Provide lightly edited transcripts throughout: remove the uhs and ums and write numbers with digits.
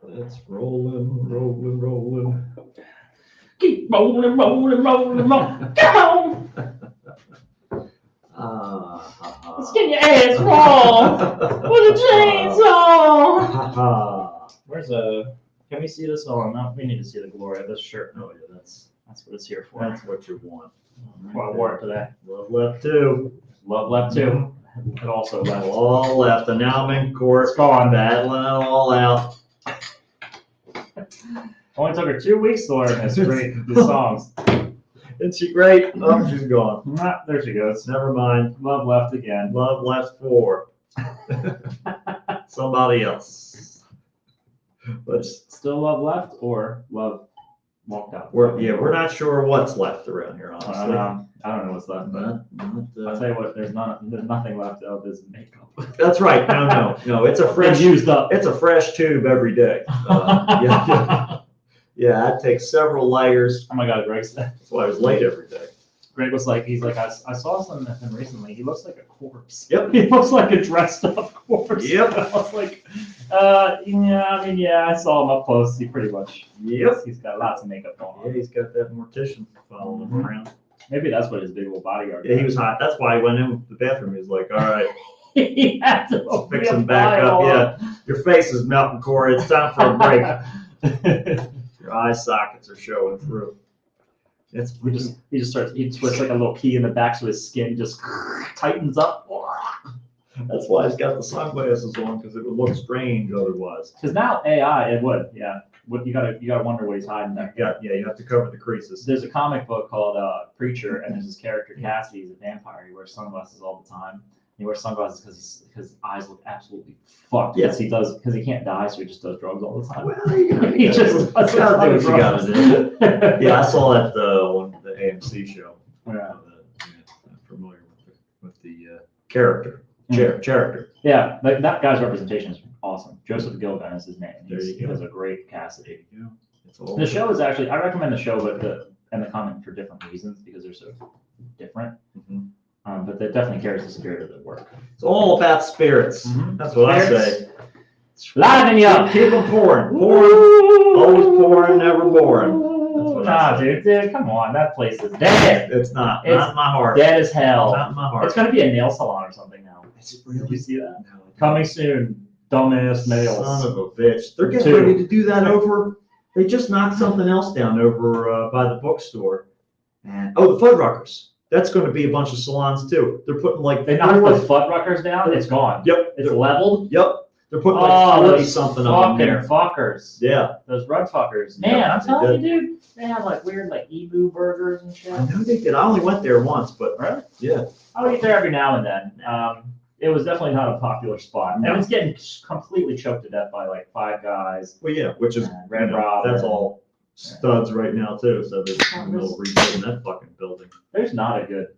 It's rolling. Keep rolling. Come on. Let's get your ass rolled with a chainsaw. Where's Can we see this? Oh, no, we need to see the glory of this shirt. Oh yeah, that's what it's here for. That's what you want. Well, I wore it today. Love left too. Love left too. It also left. All left, and now I'm in court. It's gone. Battling it all out. Only took her 2 weeks to learn this great these songs. Isn't she great? Oh, she's gone. Ah, there she goes. Never mind. Love left again. Love left for somebody else. Let's. Still love left or love walked out? We're not sure what's left around here, honestly. I don't know what's left, but I'll tell you what, there's nothing left of this makeup. That's right. No. It's a fresh. Used up. It's a fresh tube every day. Yeah, it takes several layers. Oh my God, Greg said. That's why I was late every day. Greg was like, I saw something of him recently. He looks like a corpse. Yep. He looks like a dressed up corpse. Yep. I was like, I saw him up close. He pretty much. Yep. He's got lots of makeup going on. Yeah, he's got that mortician following him around. Maybe that's what his big old bodyguard. Yeah, he was hot. That's why he went in the bathroom. He was like, all right. He had to Fix him back up. Yeah. Your face is melting, Corey. It's time for a break. Your eye sockets are showing through. He twists like a little key in the back so his skin just tightens up. That's why he's got the sunglasses on, because it would look strange otherwise. Because now AI, it would, yeah. You gotta wonder what he's hiding there. Yeah, you have to cover the creases. There's a comic book called Preacher, and there's this character Cassidy. He's a vampire. He wears sunglasses all the time. He wears sunglasses because his eyes look absolutely fucked. Yes, because he can't die, so he just does drugs all the time. Well, he just does what you gotta do. Yeah, I saw that on the AMC show. Yeah. I'm familiar with the character. Character. Yeah, that guy's representation is awesome. Joseph Gilgun is his name. He does a great Cassidy. Yeah. The show is actually, I recommend the show, and the comic for different reasons because they're so different. Mm-hmm. But that definitely carries the spirit of the work. It's all about spirits. Mm-hmm. That's what I say. Liven you up. Keep them pouring. Always pouring, never boring. Dude, come on. That place is dead. It's not. It's not in my heart. Dead as hell. Not in my heart. It's going to be a nail salon or something now. Is it really? Did you see that? No. Coming soon. Dumbass nails. Son of a bitch. They're getting ready to do that over. They just knocked something else down over by the bookstore. And the Fuddruckers. That's going to be a bunch of salons too. They're putting They knocked the Fuddruckers down. It's gone. Yep. It's leveled. Yep. They're putting like 40 something on there. Fuckers. Yeah. Those rug fuckers. Man, I'm telling you, dude. They have like weird emu burgers and shit. I know they did. I only went there once, but really? Yeah. I would eat there every now and then. It was definitely not a popular spot. No. And it's getting completely choked to death by like Five Guys. Well, yeah, which is Red Robin. That's all studs right now too. So there's no rebuilding that fucking building. There's not a good.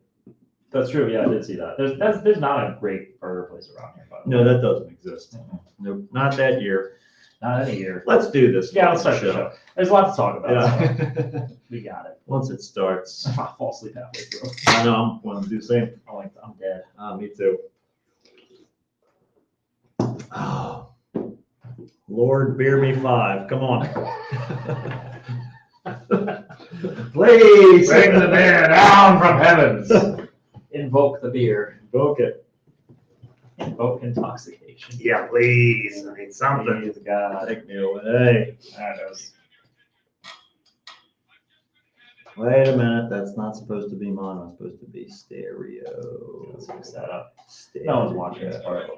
That's true. Yeah, I did see that. There's not a great burger place around here. No, that doesn't exist. Mm-hmm. Nope, not that year. Not any year. Let's do this. Yeah, let's start the show. There's a lot to talk about. Yeah. So we got it. Once it starts. I'll fall asleep halfway through. I know. I'm going to do the same. I'm dead. Me too. Oh, Lord, beer me 5. Come on. Please bring the beer down from heavens. Invoke the beer. Invoke it. Invoke intoxication. Yeah, please. I need something. Please, God. Take me away. There it is. Wait a minute. That's not supposed to be mono. It's supposed to be stereo. Let's fix that up. Stereo. No one's watching this part.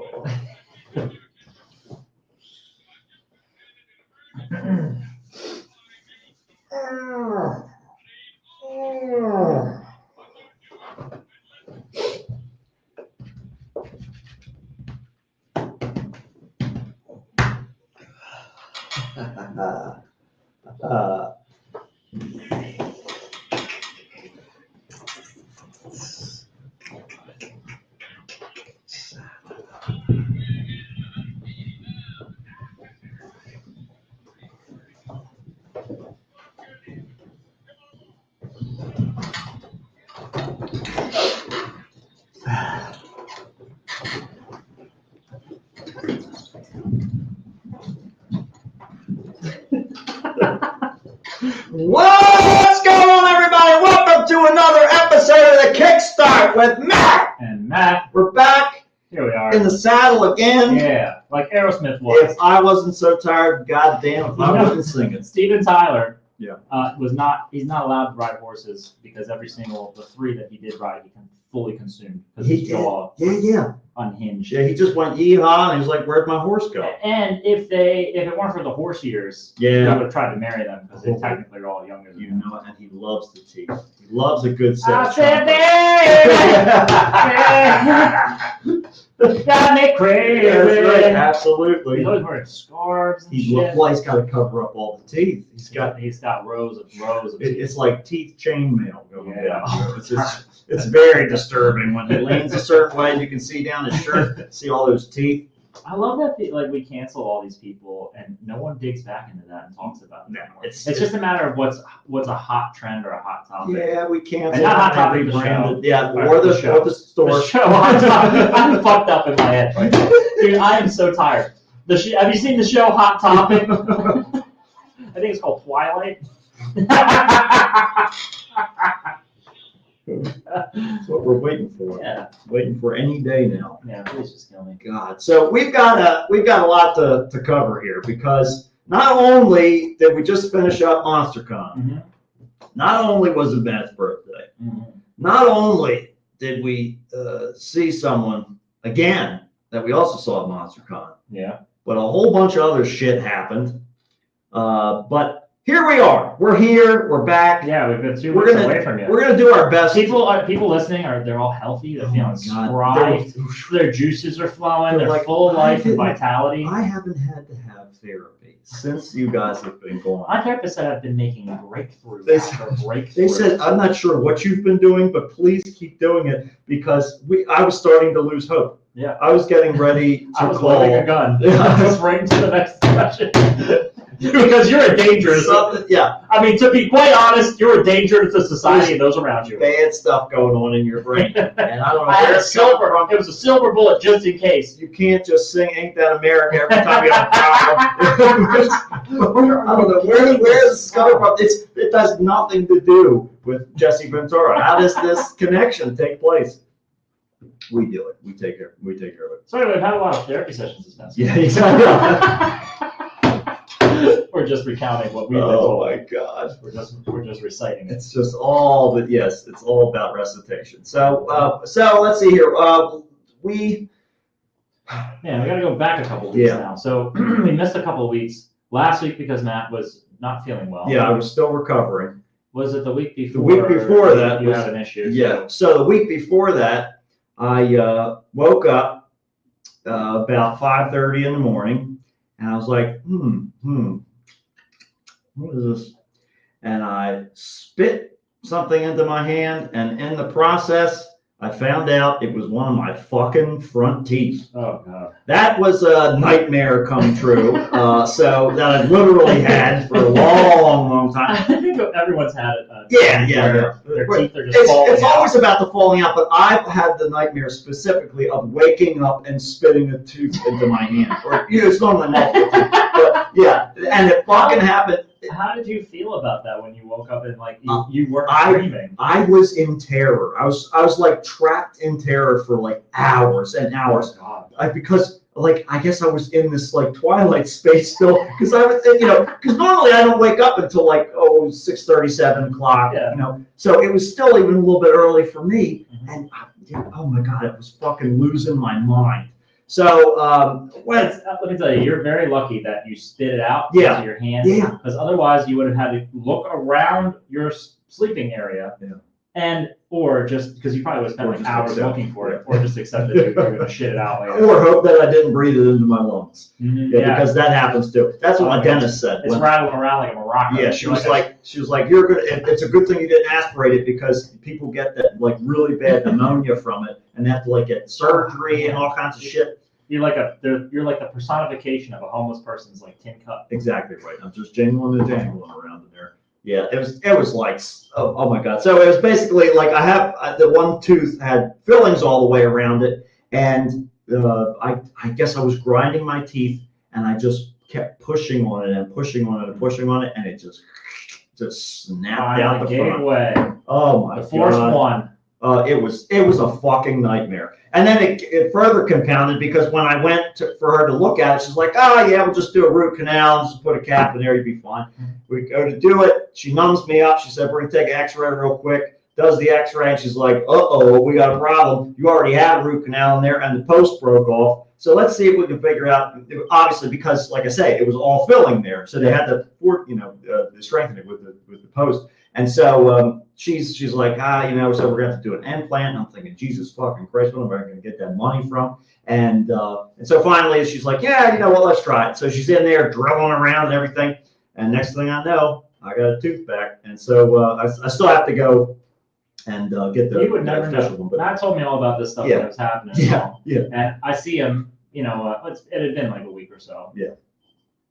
What's going on, everybody? Welcome to another episode of the Kickstart with Matt. And Matt, we're back. Here we are. In the saddle again. Yeah, like Aerosmith was. If I wasn't so tired, goddamn, if I wasn't singing. Steven Tyler. Yeah. He's not allowed to ride horses because the 3 that he did ride, he fully consumed because He his did. jaw Yeah. unhinged. Yeah, he just went yeehaw and he was like, "Where'd my horse go?" And if it weren't for the horse years, he Yeah. would have tried to marry them because they technically are all younger than You him. know it, and he loves the teeth. He loves a good set I of said, chocolate. baby, got me crazy. That's right, absolutely. He's always wearing scarves and He's shit. got to cover up all the teeth. He's got rows of teeth. It's like teeth chainmail going Yeah. down. It's very disturbing when he leans a certain way. You can see down his shirt, see all those teeth. I love that we cancel all these people and no one digs back into that and talks about it. No, anymore. it's It's just a matter of what's a hot trend or a hot topic. Yeah, we canceled. And not Hot Topic, the rebranded. show. Yeah, Or or the the show. store. The show Hot Topic. I'm fucked up in my head right now. Dude, I am so tired. Have you seen the show Hot Topic? I think it's called Twilight. That's what we're waiting for. Yeah. Waiting for any day now. Yeah, please just kill me. God. So we've got a lot to cover here because not only did we just finish up MonsterCon, Mm-hmm. not only was it Matt's birthday, Mm-hmm. not only did we see someone again that we also saw at MonsterCon, Yeah. but a whole bunch of other shit happened. But here we are. We're here. We're back. Yeah, we've been 2 weeks away from you. We're gonna do our best. People listening they're all healthy. They're feeling spry. Their juices are flowing. They're like, full of life and I vitality. I haven't had to have therapy since you guys have been going. My therapist said I've been making breakthrough They after breakthrough. They said, I'm not sure what you've been doing, but please keep doing it because I was starting to lose hope. Yeah. I was getting ready to I was call. loading a gun. I was right into the next discussion. Because you're a danger. Yeah. I mean, to be quite honest, you're a danger to society and those around you. Bad stuff going on in your brain. And I don't know I had where a it's coming from. It was a silver bullet just in case. You can't just sing "Ain't That America" every time you have a problem. I don't know where this is coming from. It has nothing to do with Jesse Ventura. How does this connection take place? We do it. We take care of it. So anyway, we've had a lot of therapy sessions this past week. Yeah, exactly. We're just recounting what we've been Oh told. my God. We're just reciting it. It's just all, but yes, it's all about recitation. So let's see here. We gotta go back a couple weeks Yeah. now. So we missed a couple of weeks last week because Matt was not feeling well. I was still recovering. Was it the week before? The week before that you was- had an issue. Yeah. So the week before that, I woke up about 5:30 in the morning, and I was like, what is this? And I spit something into my hand, and in the process, I found out it was one of my fucking front teeth. Oh God. That was a nightmare come true. So that I literally had for a long time. I think everyone's had it. Yeah. Their teeth are just falling It's out. always about the falling out, but I've had the nightmare specifically of waking up and spitting a tooth into my hand. Or it's normally multiple teeth, but yeah, and it fucking happened. How did you feel about that when you woke up and you weren't I- dreaming? I was in terror. I was like trapped in terror for like hours and hours. God. Because I guess I was in this like twilight space still, because I was, because normally I don't wake up until 6:30, 7 o'clock, Yeah. So it was still even a little bit early for me, Mhm. and oh my God, I was fucking losing my mind. So Let me tell you, you're very lucky that you spit it out Yeah. into your hand. Yeah. Because otherwise, you would have had to look around your sleeping area, or just because you probably would have Or spent just hours accept looking for it, or just accept that you're going to shit it out later. or hope that I didn't breathe it into my lungs, Mhm, because that happens too. That's what my Oh, dentist said. it's rattling around like a maraca. Yeah, she was like, you're gonna. It's a good thing you didn't aspirate it because people get that really bad pneumonia from it, and they have to get surgery and all kinds of shit. You're like the personification of a homeless person's tin cup. Exactly right. I'm just jingling and jangling around in there. Yeah, it was like, oh my God. So it was basically I have the one tooth had fillings all the way around it, and I guess I was grinding my teeth, and I just kept pushing on it and pushing on it and pushing on it, and it just just snapped out the gave front. way. Oh my The fourth God. one. It was a fucking nightmare. And then it further compounded because when I went for her to look at it, she's like, oh yeah, we'll just do a root canal and just put a cap in there, you'll be fine. We go to do it. She numbs me up. She said, we're going to take an x-ray real quick. Does the x-ray and she's like, uh-oh, we got a problem. You already had a root canal in there and the post broke off. So let's see if we can figure out, obviously, because like I say, it was all filling there. So they had to, strengthen it with the post. And so she's like, so we're going to have to do an implant. And I'm thinking, Jesus fucking Christ, where am I going to get that money from? And so finally she's like, yeah, let's try it. So she's in there drilling around and everything. And next thing I know, I got a tooth back. And so I still have to go and get the You would never official know. one. But Matt told me all about this stuff Yeah. when it was happening. Yeah. And I see him, it had been like a week or so. Yeah.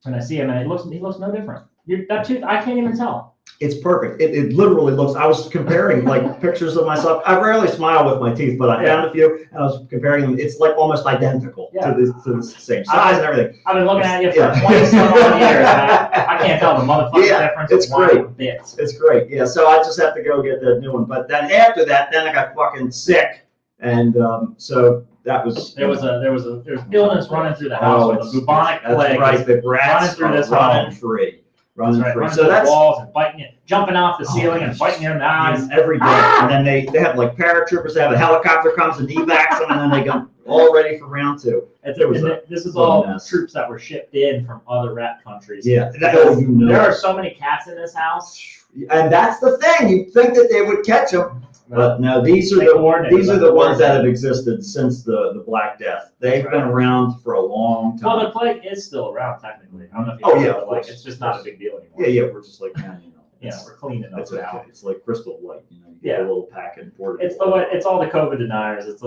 And I see him and he looks no different. That tooth, I can't even tell. It's perfect. It literally looks, I was comparing like pictures of myself. I rarely smile with my teeth, but I found a few and I was comparing them. It's like almost identical to the same size and everything. I've been looking at you for 20-some odd years. I can't tell the motherfucking difference. It's great. Bits. It's great. Yeah. So I just have to go get the new one. But then after that, then I got fucking sick. And so that was. There was illness running through the house with the bubonic plague. That's right. The rats running through this running free. Running free. Running So through that's the walls and biting you, jumping off the ceiling and biting you in the eyes. every day. And then they have like paratroopers. They have a helicopter comes and evacs them, and then they go all ready for round two. This is all troops that were shipped in from other rat countries. Yeah. There are so many cats in this house. And that's the thing. You'd think that they would catch them. But no, these are the ones that have existed since the Black Death. They've been around for a long time. Well, the plague is still around technically. I don't know if you know, but it's just not a big deal anymore. Yeah, we're just like, we're cleaning up it's now. okay. It's like Crystal Light, you get a little pack and pour it. It's all the COVID deniers. It's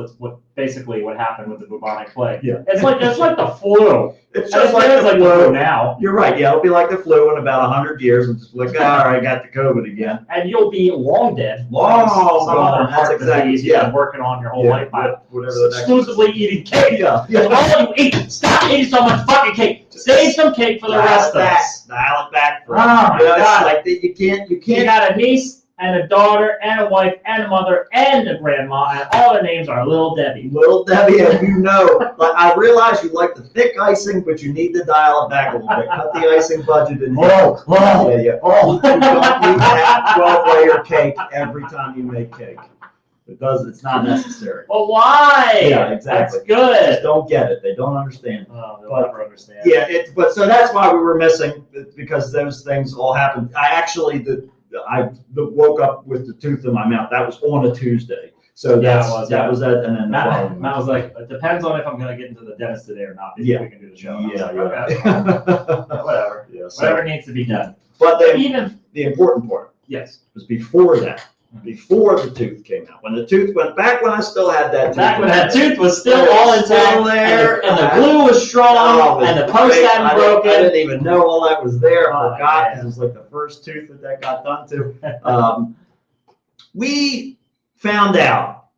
basically what happened with the bubonic plague. Yeah. It's like the flu. It's just like the flu now. You're right. Yeah, it'll be like the flu in about 100 years, and just like, all right, I got the COVID again. And you'll be long dead. Long gone. That's exactly. You've been working on your whole life by whatever the next exclusively eating cake. Yeah. All you eat. Stop eating so much fucking cake. Save some cake for the rest of us. Dial it back. Oh my God. It's like you can't. You got a niece and a daughter and a wife and a mother and a grandma, and all their names are Little Debbie. Little Debbie, and like I realize you like the thick icing, but you need to dial it back a little bit. Cut the icing budget in. Yeah. You don't need to have 12-layer cake every time you make cake. It's not necessary. Well, why? Yeah, exactly. That's good. They just don't get it. They don't understand. Oh, they'll never understand. Yeah, but so that's why we were missing, because those things all happened. I actually woke up with the tooth in my mouth. That was on a Tuesday. So that was that, and then Matt was like, it depends on if I'm gonna get into the dentist today or not. Before we can do the show. Yeah, okay. Whatever. Yeah, Whatever needs to be done. But the important part, was before that. Before the tooth came out, when the tooth went back, when I still had that tooth. Back when that tooth was still all intact, there, and the glue was strong, and the post hadn't broken. I didn't even know all that was there. I forgot, because it was like the first tooth that got done to. We found out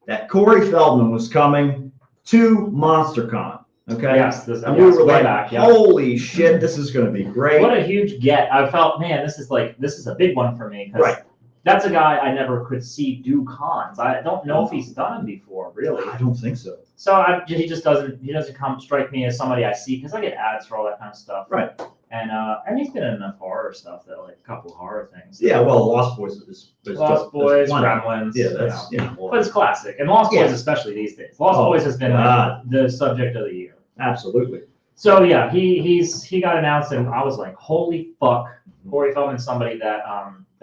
that Corey Feldman was coming to MonsterCon. Okay. Yes. And we were like, holy shit, this is going to be great. What a huge get! I felt, man, this is a big one for me. Right. That's a guy I never could see do cons. I don't know if he's done them before, really. I don't think so. So he doesn't strike me as somebody I see, because I get ads for all that kind of stuff. Right. And he's been in enough horror stuff that, like, a couple of horror things. Yeah, well, Lost Boys is Lost Boys, Gremlins. Yeah, that's but it's classic, and Lost Boys especially these days. Lost Boys has been the subject of the year. Absolutely. So yeah, he got announced, and I was like, holy fuck, Corey Feldman's somebody that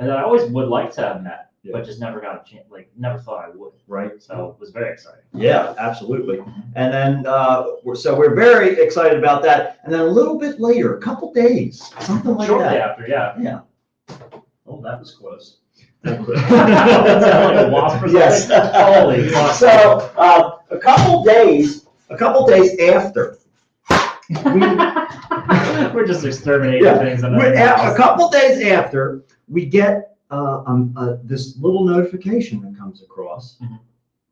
I always would like to have met, but just never got a chance. Like, never thought I would. Right. So it was very exciting. Yeah, absolutely. And then we're very excited about that. And then a little bit later, a couple days, something like Shortly that. after, yeah. Yeah. Oh, that was close. That sounded like a wasp or something. Yes. Holy fuck. So a couple days after. We're just exterminating things. A couple days after, we get this little notification that comes across.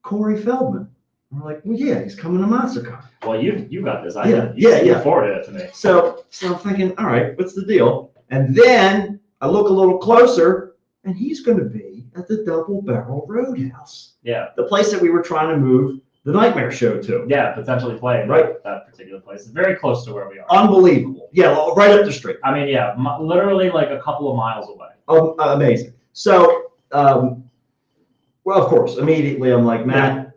Corey Feldman. And we're like, well, yeah, he's coming to MonsterCon. Well, you got this. You forwarded it to me. So I'm thinking, all right, what's the deal? And then I look a little closer, and he's going to be at the Double Barrel Roadhouse, Yeah. the place that we were trying to move the Nightmare Show to. Yeah, potentially playing Right. that particular place. It's very close to where we are. Unbelievable. Yeah, well, right up the street. I mean, yeah, literally like a couple of miles away. Oh, amazing. So, well, of course, immediately I'm like, Matt,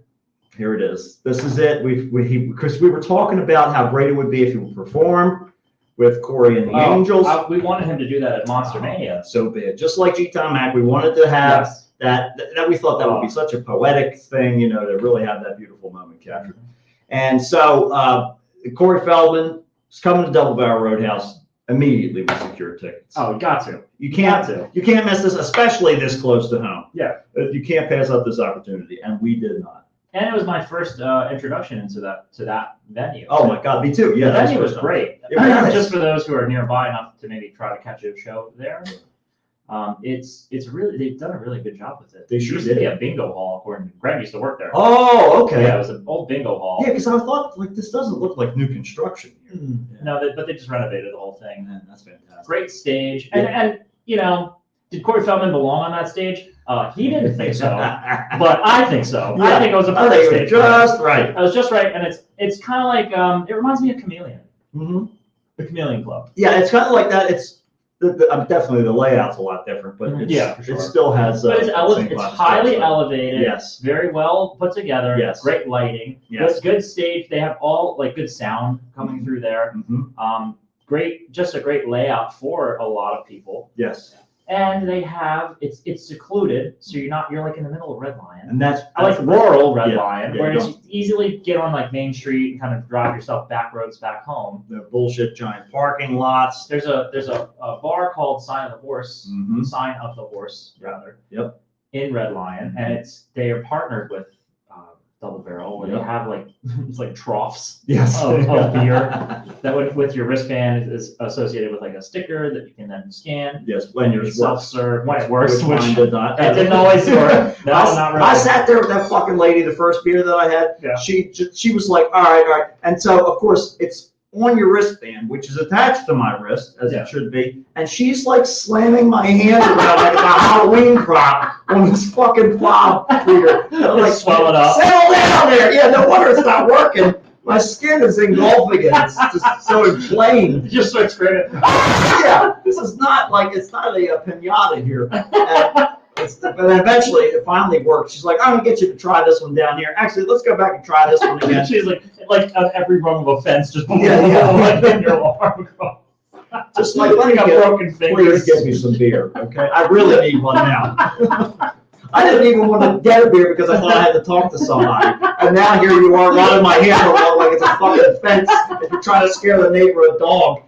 here it is. This is it. Because we were talking about how great it would be if he would perform with Corey and the Angels. We wanted him to do that at Monster Mania. So bad. Just like G-Town Mac, we wanted to have Yes. that we thought that would be such a poetic thing, you know, to really have that beautiful moment captured. And so Corey Feldman is coming to Double Barrel Roadhouse. Immediately we secured tickets. Oh, we got to. You can't miss this, especially this close to home. Yeah. You can't pass up this opportunity, and we did not. And it was my first introduction into that venue. Oh my God, me too. Yeah, the venue was great. It was. Just for those who are nearby enough to maybe try to catch a show there. It's really, they've done a really good job with it. They sure used to be did. a bingo hall, according to Greg used to work there. Oh, okay. Yeah, it was an old bingo hall. Yeah, because I thought like this doesn't look like new construction here. Yeah. No, but they just renovated the whole thing. Man, that's fantastic. Great stage. And you know, did Corey Feldman belong on that stage? He didn't think so, but I think so. Yeah, I think it was a I perfect think it stage. was just right. It was just right, and it's kind of like it reminds me of Chameleon, Mm-hmm. the Chameleon Club. Yeah, it's kind of like that. It's definitely the layout's a lot different, but it's, Yeah, for sure. it still has. But it's same it's vibe. highly elevated. Yes. Very well put together. Yes. Great lighting. Yes. Good stage. They have all like good sound coming through there. Mm-hmm. Just a great layout for a lot of people. Yes. And they have it's secluded, so you're like in the middle of Red Lion. And that's I like rural Red Yeah, Lion, yeah, where you you easily get on like Main Street and kind of drive yourself back roads back home. the bullshit giant parking lots. There's a bar called Sign of the Horse, Mhm. Sign of the Horse rather. Yep. In Red Lion, and they are partnered with Double Barrel, where Yep. they have like it's like troughs Yes. of beer that with your wristband is associated with like a sticker that you can then scan. Yes, when you're Self-serve, when it works, Which mine did not. it didn't always work. No, not really. I sat there with that fucking lady, the first beer that I had. Yeah. She was like, all right. And so, of course, it's on your wristband, which is attached to my wrist, as Yeah. it should be. And she's like slamming my hand around like a Halloween prop on this fucking fob reader. And I'm like, Swell it up. Settle down there. Yeah, no wonder it's not working. My skin is engulfing it. It's just so inflamed. You just start screaming. Yeah, this is not like, it's not a pinata here. But eventually, it finally worked. She's like, I'm gonna get you to try this one down here. Actually, let's go back and try this one again. She's like on every rung of a fence, just Yeah. like in your arm. Just like, let me got get, broken please fingers. give me some beer, okay? I really need one now. I didn't even want to get a beer because I thought I had to talk to somebody. And now here you are running my hand around like it's a fucking fence and you're trying to scare the neighbor a dog.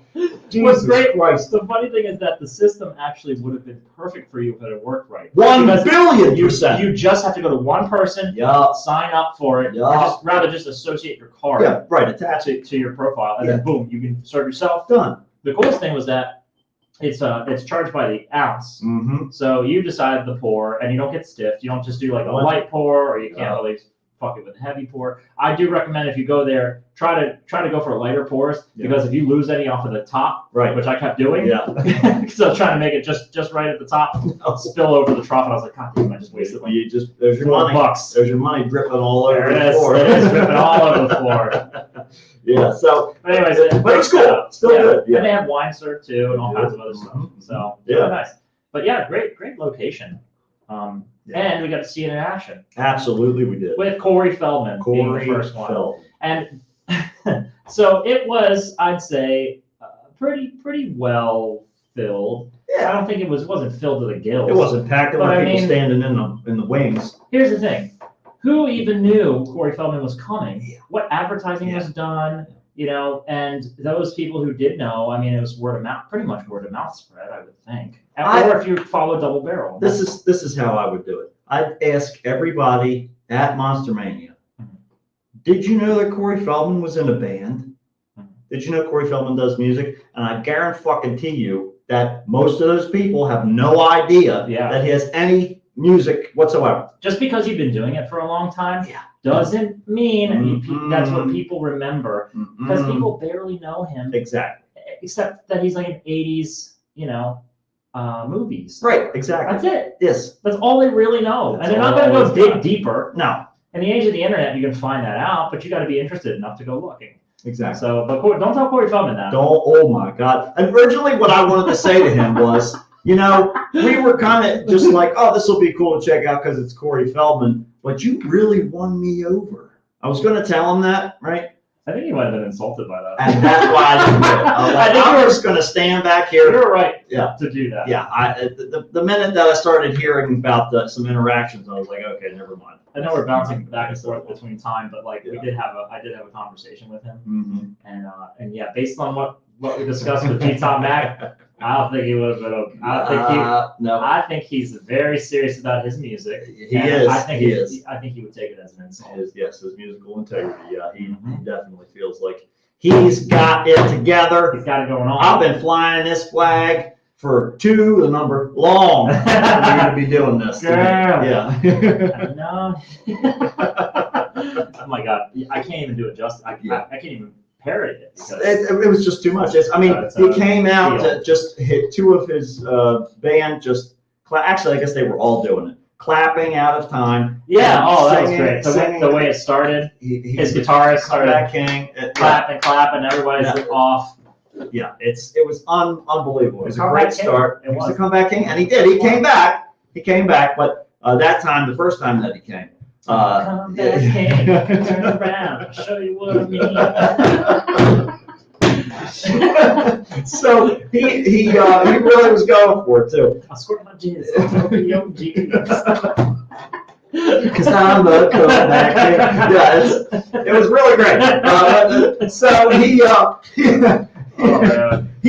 Jesus great- Christ. The funny thing is that the system actually would have been perfect for you if it had worked right. 1 Because billion You percent. just have to go to one person, Yeah. sign up for it, Yeah. or rather just associate your card Yeah, right, attach it. to your profile, and then boom, you can serve yourself. Done. The coolest thing was that it's charged by the ounce. Mm-hmm. So you decide the pour, and you don't get stiffed. You don't just do like a What? light pour, or you can't Yeah. really fuck it with a heavy pour. I do recommend if you go there, try to go for lighter pours, Yeah. because if you lose any off of the top, Right. which I kept doing, Yeah. so I was trying to make it just right at the top, spill over the trough, and I was like, God damn, I just wasted like You just, there's your $4 money. bucks. There's your money dripping all over There it the is. floor. It is dripping all over the floor. Yeah, so, But anyways, but it's cool. Still good. And they Yeah. have wine served too, and all They do. kinds of other stuff. Mhm. So Yeah. really nice. But yeah, great location. Yeah. And we got to see it in action Absolutely, we did. with Corey Feldman being Corey the first one. Feldman. And so it was, I'd say, pretty well filled. I Yeah. don't think it wasn't filled to the gills. It wasn't packed. There But were I people mean- standing in the wings. Here's the thing. Who even knew Corey Feldman was coming? Yeah. What advertising Yeah. was done? You know, and those people who did know, I mean, it was word of mouth, pretty much word of mouth spread, I would think. Or if you follow Double Barrel. This is how I would do it. I'd ask everybody at Monster Mania, Mhm. did you know that Corey Feldman was in a band? Mhm. Did you know Corey Feldman does music? And I guarantee you that most of those people have no idea Yeah. that he has any music whatsoever. Just because you've been doing it for a long time Yeah. doesn't mean Mhm. that's what people remember. Because Mhm. people barely know him, Exactly. except that he's like an 80s, you know, movies. Right, exactly. That's it. Yes. That's all they really know. That's And they're not going all to go it's dig got. deeper. No, In the age of the internet, you can find that out, but you got to be interested enough to go looking. exactly. So, but don't tell Corey Feldman that. Don't, oh my God. And originally what I wanted to say to him was, you know, we were kind of just like, oh, this will be cool to check out because it's Corey Feldman, but you really won me over. I was going to tell him that, right? I think he might have been insulted by that. And that's why I didn't do it. I was like, I'm just going to stand back here. You're right Yeah. to do that. Yeah, the minute that I started hearing about some interactions, I was like, okay, never mind. I know we're bouncing back and forth between time, but like Yeah. I did have a conversation with him, Mm-hmm. and yeah, based on what we discussed with G-Tom Mac, I don't think he would have been. No, I think he's very serious about his music. he and is. I think He is. I think he would take it as an insult. Yes, his musical integrity. Yeah, he definitely feels like he's got it together. He's got it going on. I've been flying this flag for the number long. We're going to be doing this. Girl. Yeah. I know. Oh my God, I can't even do it justice. I can't even parody it because It was just too much. I mean, It's, he came out feel. to just hit two of his band actually, I guess they were all doing it. Clapping out of time. yeah. and Oh, that was singing- great. singing. The way it started, He- his guitarist started Comeback King. clapping, everybody's Yeah. off. Yeah, it was unbelievable. It was a Comeback great King. start. It He was was. a comeback king, and he did. He came back. But that time, the first time that he came. Come back, King, turn around, I'll show you what I mean. So he really was going for it too. I squirt my jizz all over your jeans. Because I'm a comeback king. Yeah, it was really great. So he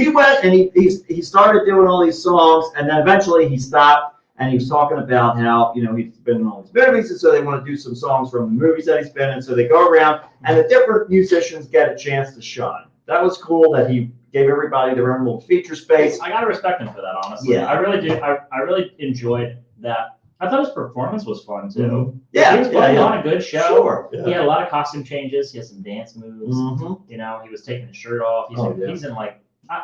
went and he started doing all these songs, and then eventually he stopped. And he was talking about how, he's been in all these movies, and so they want to do some songs from the movies that he's been in. So they go around, and the different musicians get a chance to shine. That was cool that he gave everybody their own little feature space. I gotta respect him for that, honestly. Yeah. I really do. I really enjoyed that. I thought his performance was fun too. Mhm. Yeah, he was putting yeah. on a good show. Sure. He had a lot of costume changes. He had some dance moves. Mm-hmm. He was taking his shirt off. He's in like.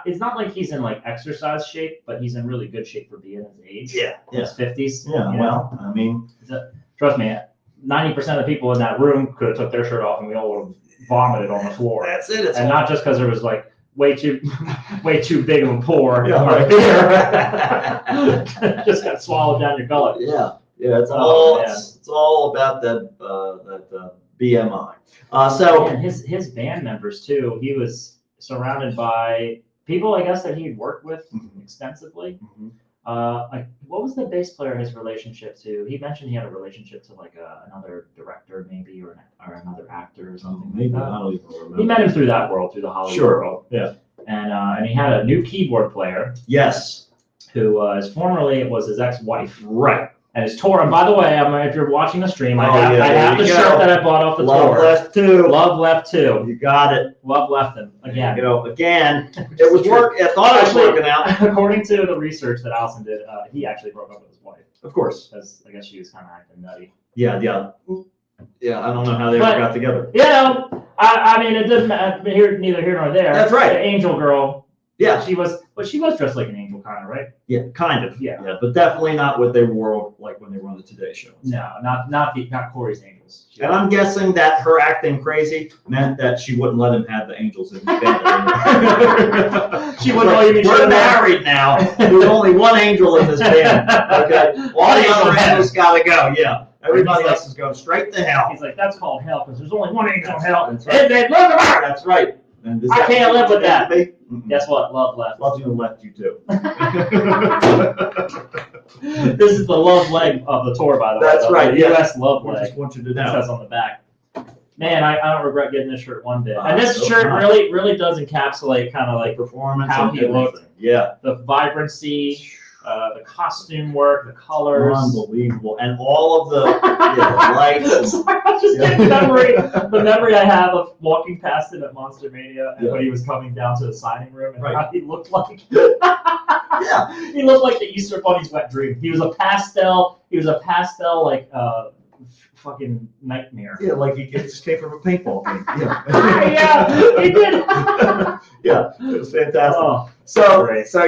It's not like he's in like exercise shape, but he's in really good shape for being his age. Yeah. In his 50s. Yeah. Well, I mean, Trust me, 90% of the people in that room could have took their shirt off and we all would have vomited on the floor. that's it. It's And not just because there was like way too big of a pour Yeah, or right. beer. Just got swallowed down your gullet. Yeah. It's Oh, man. it's all about that BMI. So And his band members too. He was surrounded by people, I guess, that he had worked with extensively. Like, what was the bass player his relationship to? He mentioned he had a relationship to like another director, maybe, or another actor or something. maybe like I that. don't even remember. He met him through that world, through the Hollywood Sure. world. Yeah. And he had a new keyboard player Yes. who was his ex-wife. Right. And his tour. And by the way, if you're watching the stream, I Oh, have, yeah, I have there the you shirt go. that I bought off the Love tour. Left 2. Love Left 2. You got it. Love Left him again. Again, it was work. I thought it was Actually, working out. According to the research that Allison did, he actually broke up with his wife Of course. because I guess she was kind of acting nutty. Yeah. I don't know how they But- ever got together. I mean, it doesn't matter. Neither here nor there. That's right. The angel girl. Yeah. She was dressed like an angel, kind of, right? Yeah. Kind of. Yeah. But definitely not what they wore like when they were on the Today Show. No, not Corey's angels. She- And I'm guessing that her acting crazy meant that she wouldn't let him have the Angels in his band. She wouldn't let you be We're sure. married now. There's only one angel in this band. Okay. All the other angels gotta go. Yeah. Everybody else is going straight to hell. He's like, that's called hell because there's only one angel in hell. That's right. And then look at her. That's right. And does I that can't live with that. be? Guess what? Love left. Love you left you too. This is the love leg of the tour, by the way. That's the right, yeah. U.S. love I leg. just want you to It know. says on the back. Man, I don't regret getting this shirt one bit. And this so shirt nice. really does encapsulate kind of like Performance how and he looked. everything. Yeah. the vibrancy, the costume work, the colors. Unbelievable. And all of the lights. So I just get the memory I have of walking past him at Monster Mania and when he was coming down to the signing room and Right. how he looked like Yeah. he looked like the Easter Bunny's wet dream. He was a pastel like fucking nightmare. Yeah, like he just came from a paintball game. Yeah, Yeah, he did. Yeah, it was fantastic. Oh, So, great. so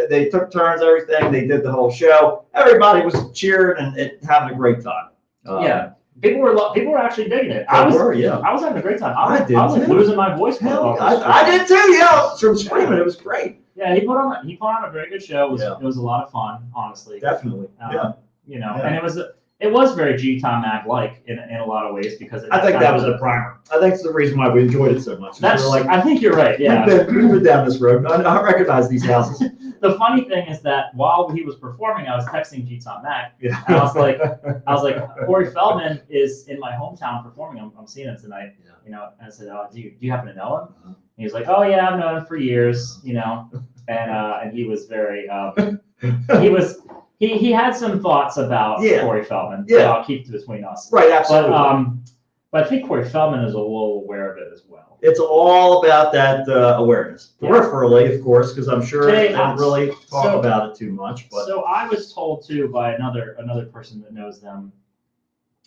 they took turns, everything. They did the whole show. Everybody was cheering and having a great time. Yeah. People were actually digging it. They were, yeah. I was having a great time. I did I was like too. losing my voice. Hell, I did too. Yeah, from screaming, it was great. Yeah, he put on a very good show. Yeah. It was a lot of fun, honestly. Definitely. Yeah. You know, Yeah. and it was very G Tom Mac like in a lot of ways because I think that was a primer. I think it's the reason why we enjoyed it so much. That's We were like, I think you're right. Yeah. we've been down this road. I recognize these houses. The funny thing is that while he was performing, I was texting G Tom Mac. Yeah. And I was like, Corey Feldman is in my hometown performing. I'm seeing him tonight. Yeah. You know, and I said, do you happen to know him? And he was like, oh yeah, I've known him for years. You know, and he was very he had some thoughts about Corey Feldman. Yeah. So I'll keep it between us. Right, absolutely. But I think Corey Feldman is a little aware of it as well. It's all about that awareness, peripherally, of course, because I'm sure they don't really talk about it too much. But so I was told too by another person that knows them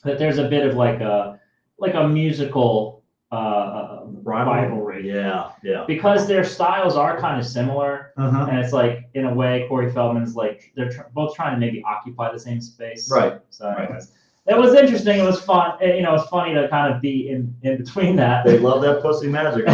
that there's a bit of like a musical rivalry. Yeah, yeah. Because their styles are kind of similar, and it's like in a way Corey Feldman's like they're both trying to maybe occupy the same space. Right. So anyways. It was interesting. It was fun. You know, it's funny to kind of be in between that. They love that pussy magic.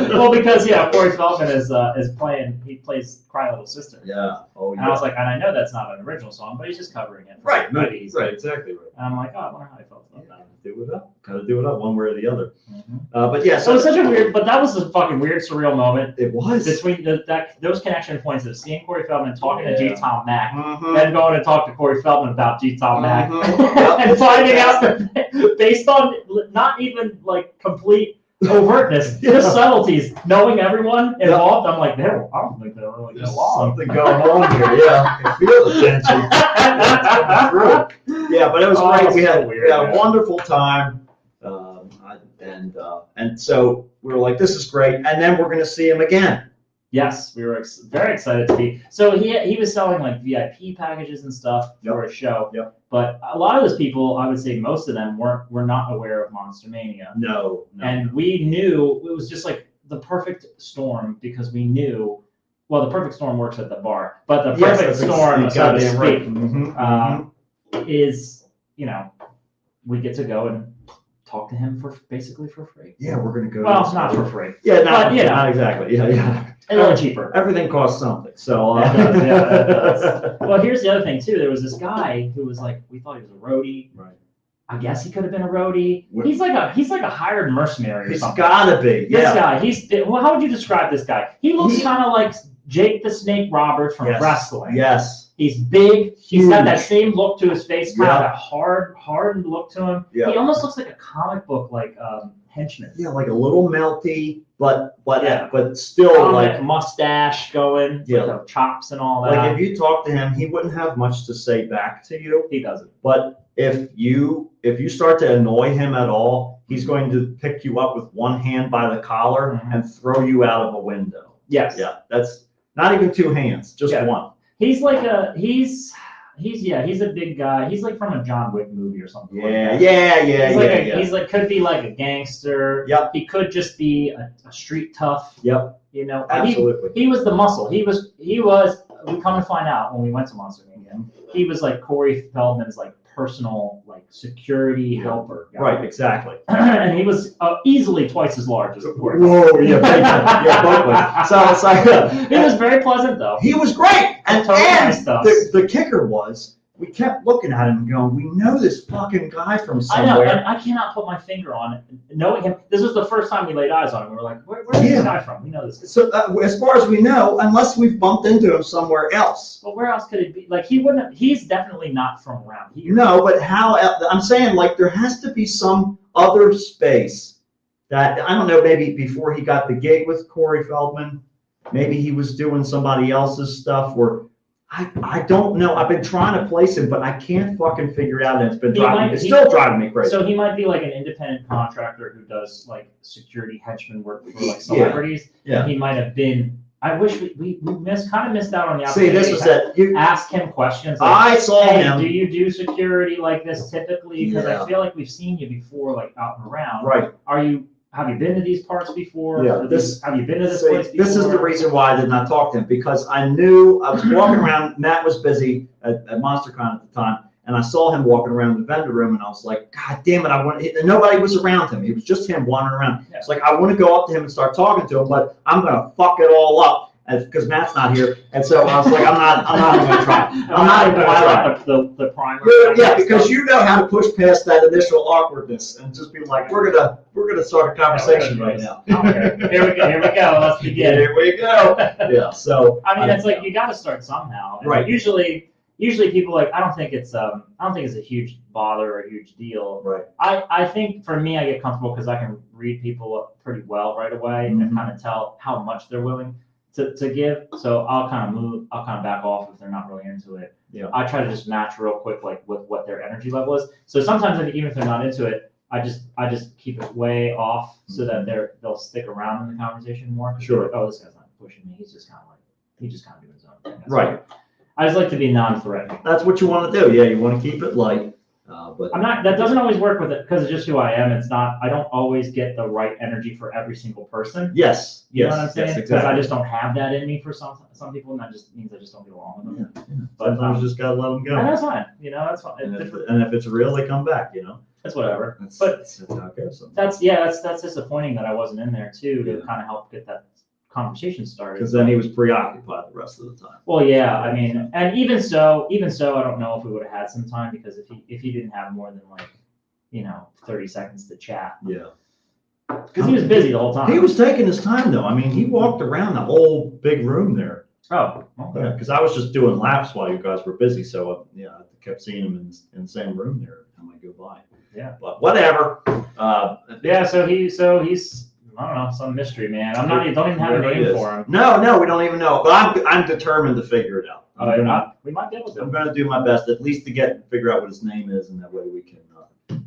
Well, because Corey Feldman is playing. He plays "Cry Little Sister." Yeah. Oh, yeah. And I was like, and I know that's not an original song, but he's just covering it. Right. Movies. Right. Exactly right. And I'm like, oh, I wonder how he felt about that. Do it up. Gotta do it up one way or the other. Mm-hmm. But yeah. So it was such a weird, but that was a fucking weird, surreal moment. It was between those connection points of seeing Corey Feldman talking to G. Tom Mac, Mm-hmm. then going to talk to Corey Feldman about G. Tom Mac, Mm-hmm. and finding out that based on not even like complete overtness, just subtleties, knowing everyone involved, I'm like, I don't think they're really There's get along. something going on here. Yeah, I can feel the tension. That's true. Yeah, but it was great. We had a wonderful time. And so we were like, this is great. And then we're going to see him again. Yes, we were very excited to be. So he was selling like VIP packages and stuff for a show. Yep. But a lot of those people, I would say most of them were not aware of Monster Mania. No. And we knew it was just like the perfect storm because we knew, well, the perfect storm works at the bar, but the perfect storm, so to speak, is, we get to go and talk to him basically for free. Yeah, we're going to go. Well, not for free. Yeah, not exactly. Yeah. A little cheaper. Everything costs something. So. It does. Well, here's the other thing too. There was this guy who was like, we thought he was a roadie. Right. I guess he could have been a roadie. He's like a hired mercenary or something. He's gotta be. This guy. Well, how would you describe this guy? He looks kind of like Jake the Snake Roberts from wrestling. Yes. He's big. He's got that same look to his face, kind of Yeah. a hard look to him. Yeah. He almost looks like a comic book henchman. Yeah, like a little melty, but still like mustache going, with chops and all that. Like if you talk to him, he wouldn't have much to say back to you. He doesn't. But if you start to annoy him at all, he's going to pick you up with one hand by the collar and throw you out of a window. Yes. Yeah, that's not even two hands, just one. He's like he's a big guy. He's like from a John Wick movie or something. He's like could be like a gangster. Yep. He could just be a street tough. Yep. Absolutely. He was the muscle. He was. We come to find out when we went to Monster Mania, he was like Corey Feldman's like personal like security helper guy. Right. Exactly. And he was easily twice as large as Corey. Whoa. Yeah. Both. So it's like he was very pleasant though. He was great. And nice stuff. The kicker was, we kept looking at him and going, we know this fucking guy from somewhere. I know, and I cannot put my finger on it. Knowing him, this was the first time we laid eyes on him. We were like, where's this guy from? We know this guy. So as far as we know, unless we've bumped into him somewhere else. But where else could it be? Like he's definitely not from around here. No, but I'm saying like there has to be some other space that, I don't know, maybe before he got the gig with Corey Feldman, maybe he was doing somebody else's stuff, or I don't know. I've been trying to place him, but I can't fucking figure it out, and it's still driving me crazy. So he might be like an independent contractor who does like security henchman work for like celebrities. Yeah. He might have been. I wish we kind of missed out on the See, opportunity this was to it. ask him questions. Like, I saw hey, him. do you do security like this typically? Because Yeah. I feel like we've seen you before, like out and around. Right. Have you been to these parts before? Yeah, Have you been to this See, place before? this is the reason why I did not talk to him, because I knew I was walking around. Matt was busy at MonsterCon at the time, and I saw him walking around the vendor room, and I was like, God damn it! And nobody was around him. It was just him wandering around. Yeah. It's like I want to go up to him and start talking to him, but I'm gonna fuck it all up because Matt's not here. And so I was like, I'm not even gonna try. I'm not even gonna try. The primer. Yeah, because you know how to push past that initial awkwardness and just be like, we're gonna start a conversation right now. Okay. Here we go. Let's begin. Here we go. Yeah. So I mean, it's like you got to start somehow. And Right. Usually people like I don't think it's a huge bother or a huge deal. Right. I think for me, I get comfortable because I can read people pretty well right away and kind of tell how much they're willing to give. So I'll kind of back off if they're not really into it. Yeah. I try to just match real quick like with what their energy level is. So sometimes even if they're not into it, I just keep it way off so that they'll stick around in the conversation more. 'Cause they're Sure. like, oh, this guy's not pushing me. He's just kind of doing his own thing. That's Right. I just like to be non-threatening. That's what you want to do. Yeah, you want to keep it light. But That doesn't always work with it because it's just who I am. I don't always get the right energy for every single person. yes, You yes, know what I'm saying? yes, Because exactly. I just don't have that in me for some people, and that just means I just don't get along with them. Yeah. But Sometimes you just gotta let them go. and that's fine. That's fine. And It's if it's real, they come back. That's whatever. That's, But that's how it goes sometimes. that's disappointing that I wasn't in there too to Yeah. kind of help get that conversation started. Because then he was preoccupied the rest of the time. Well, yeah, I mean, and even so, I don't know if we would have had some time because if he didn't have more than 30 seconds to chat, Yeah. because he was busy the whole time. He was taking his time though. I mean, he walked around the whole big room there. Oh, okay. Because I was just doing laps while you guys were busy, so I kept seeing him in the same room there every time I go by. Yeah. But whatever. Yeah, so he's I don't know, some mystery man. Don't even have a Where he name is. for him. No, we don't even know. But I'm determined to figure it out. We might be able I'm to. going to do my best, at least to figure out what his name is, and that way we can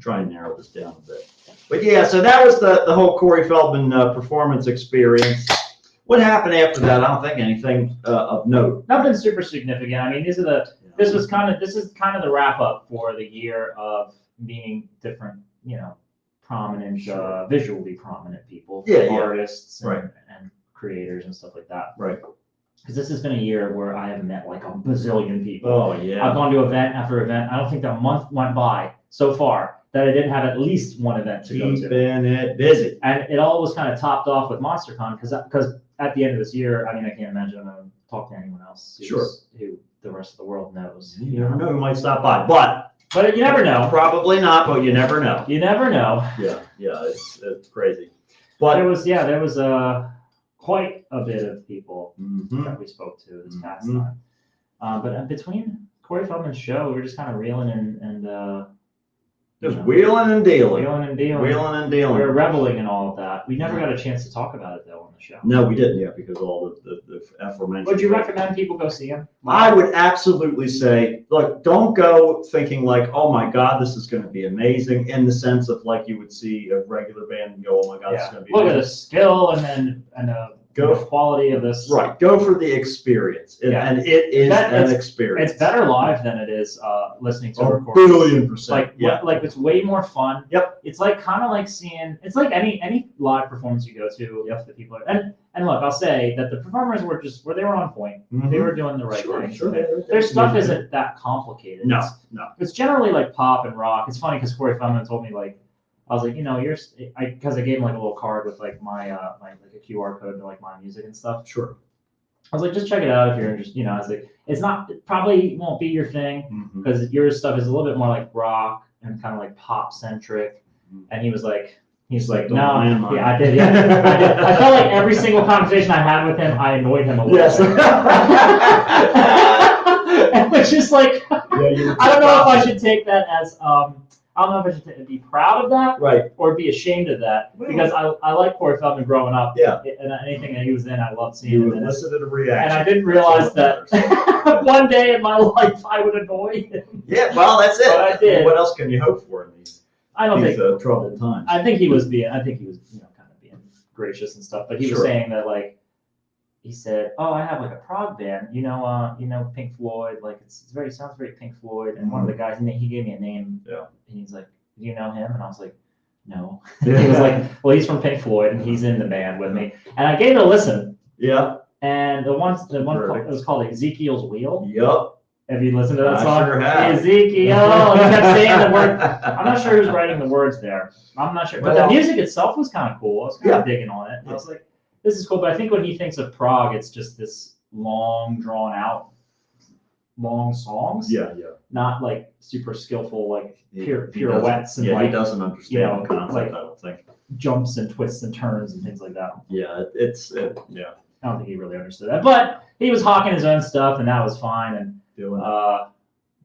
try and narrow this down a bit. But yeah, so that was the whole Corey Feldman performance experience. What happened after that? I don't think anything of note. Nothing super significant. I mean, this is kind of the wrap up for the year of meeting different, prominent, Sure. visually prominent people, Yeah, yeah. artists Right. and creators and stuff like that. Right. Because this has been a year where I have met like a bazillion people. Oh, I've yeah. gone to event after event. I don't think that a month went by so far that I didn't have at least one event to go to. Keeping it busy. And it all was kind of topped off with MonsterCon because at the end of this year, I mean, I can't imagine I'm going to talk to anyone else who the rest of the world knows. You never know who might stop by. But you never know. probably not, but you never know. You never know. Yeah, it's crazy. There But was quite a bit of people Mhm. that we spoke to this past Mhm. time. But between Corey Feldman's show, we were just kind of reeling and just wheeling and dealing. wheeling and dealing. Wheeling and We were dealing. reveling in all of that. We never got a chance to talk about it though on the show. No, we didn't yet because all the aforementioned. Would you recommend people go see him? I would absolutely say, look, don't go thinking like, oh my God, this is going to be amazing, in the sense of like you would see a regular band and go, oh my God, this is Yeah. going to be Look at amazing. the skill and Go- the quality of this. Right, go for the experience, Yeah. and it is an experience. It's better live than it is listening to a A recording. billion%. Like yeah. like it's way more fun. Yep. It's like kind of like seeing. It's like any live performance you go to. Yep. The people are, and look, I'll say that the performers were they were on point. Mhm. They were doing the right Sure, thing. sure. Their stuff isn't that complicated. No, no. It's generally like pop and rock. It's funny because Corey Feldman told me like, I was like, because I gave him like a little card with like my like a QR code to like my music and stuff. Sure. I was like, just check it out if you're interested. I was like, it probably won't be your thing Mhm. because your stuff is a little bit more like rock and kind of like pop centric. Mhm. And he's like, no, Don't land mine. yeah, I did, yeah, I did. I felt like every single conversation I had with him, I annoyed him a little Yes. bit. And which is like, Yeah, you- I don't know if I should take that as, I don't know if I should be proud of that Right. or be ashamed of that Well- because I like Corey Feldman growing up. Yeah. And anything that he was in, I loved seeing You him would in it. listen to the And reaction. I didn't That's all realize that matters. one day in my life I would annoy him. Yeah, well, that's it. But I did. What else can you hope for in these I don't think. troubled times? I think he was kind of being gracious and stuff. But he was Sure. saying that like he said, "Oh, I have like a prog band. You know Pink Floyd. Like sounds very Pink Floyd." And one of the guys, he gave me a name. Yeah. And he's like, "Do you know him?" And I was like, "No." Yeah. He was like, "Well, he's from Pink Floyd, and he's in the band with me." And I gave it a listen. Yeah. And the one Perfect. it was called Ezekiel's Wheel. Yep. Have you listened to that I song? sure have. Ezekiel. He kept saying the word. I'm not sure who's writing the words there. I'm not sure. But the Well, music itself was kind of cool. I was kind of Yeah. digging on it. I was like, this is cool. But I think when he thinks of prog, it's just this long, drawn out, long songs. Yeah. Not like super skillful, like He pirouettes and Yeah, he like doesn't understand you know, the concept, like- I don't think. jumps and twists and turns and things like that. Yeah, yeah. I don't think he really understood that. But he was hawking his own stuff, and that was fine. And Doing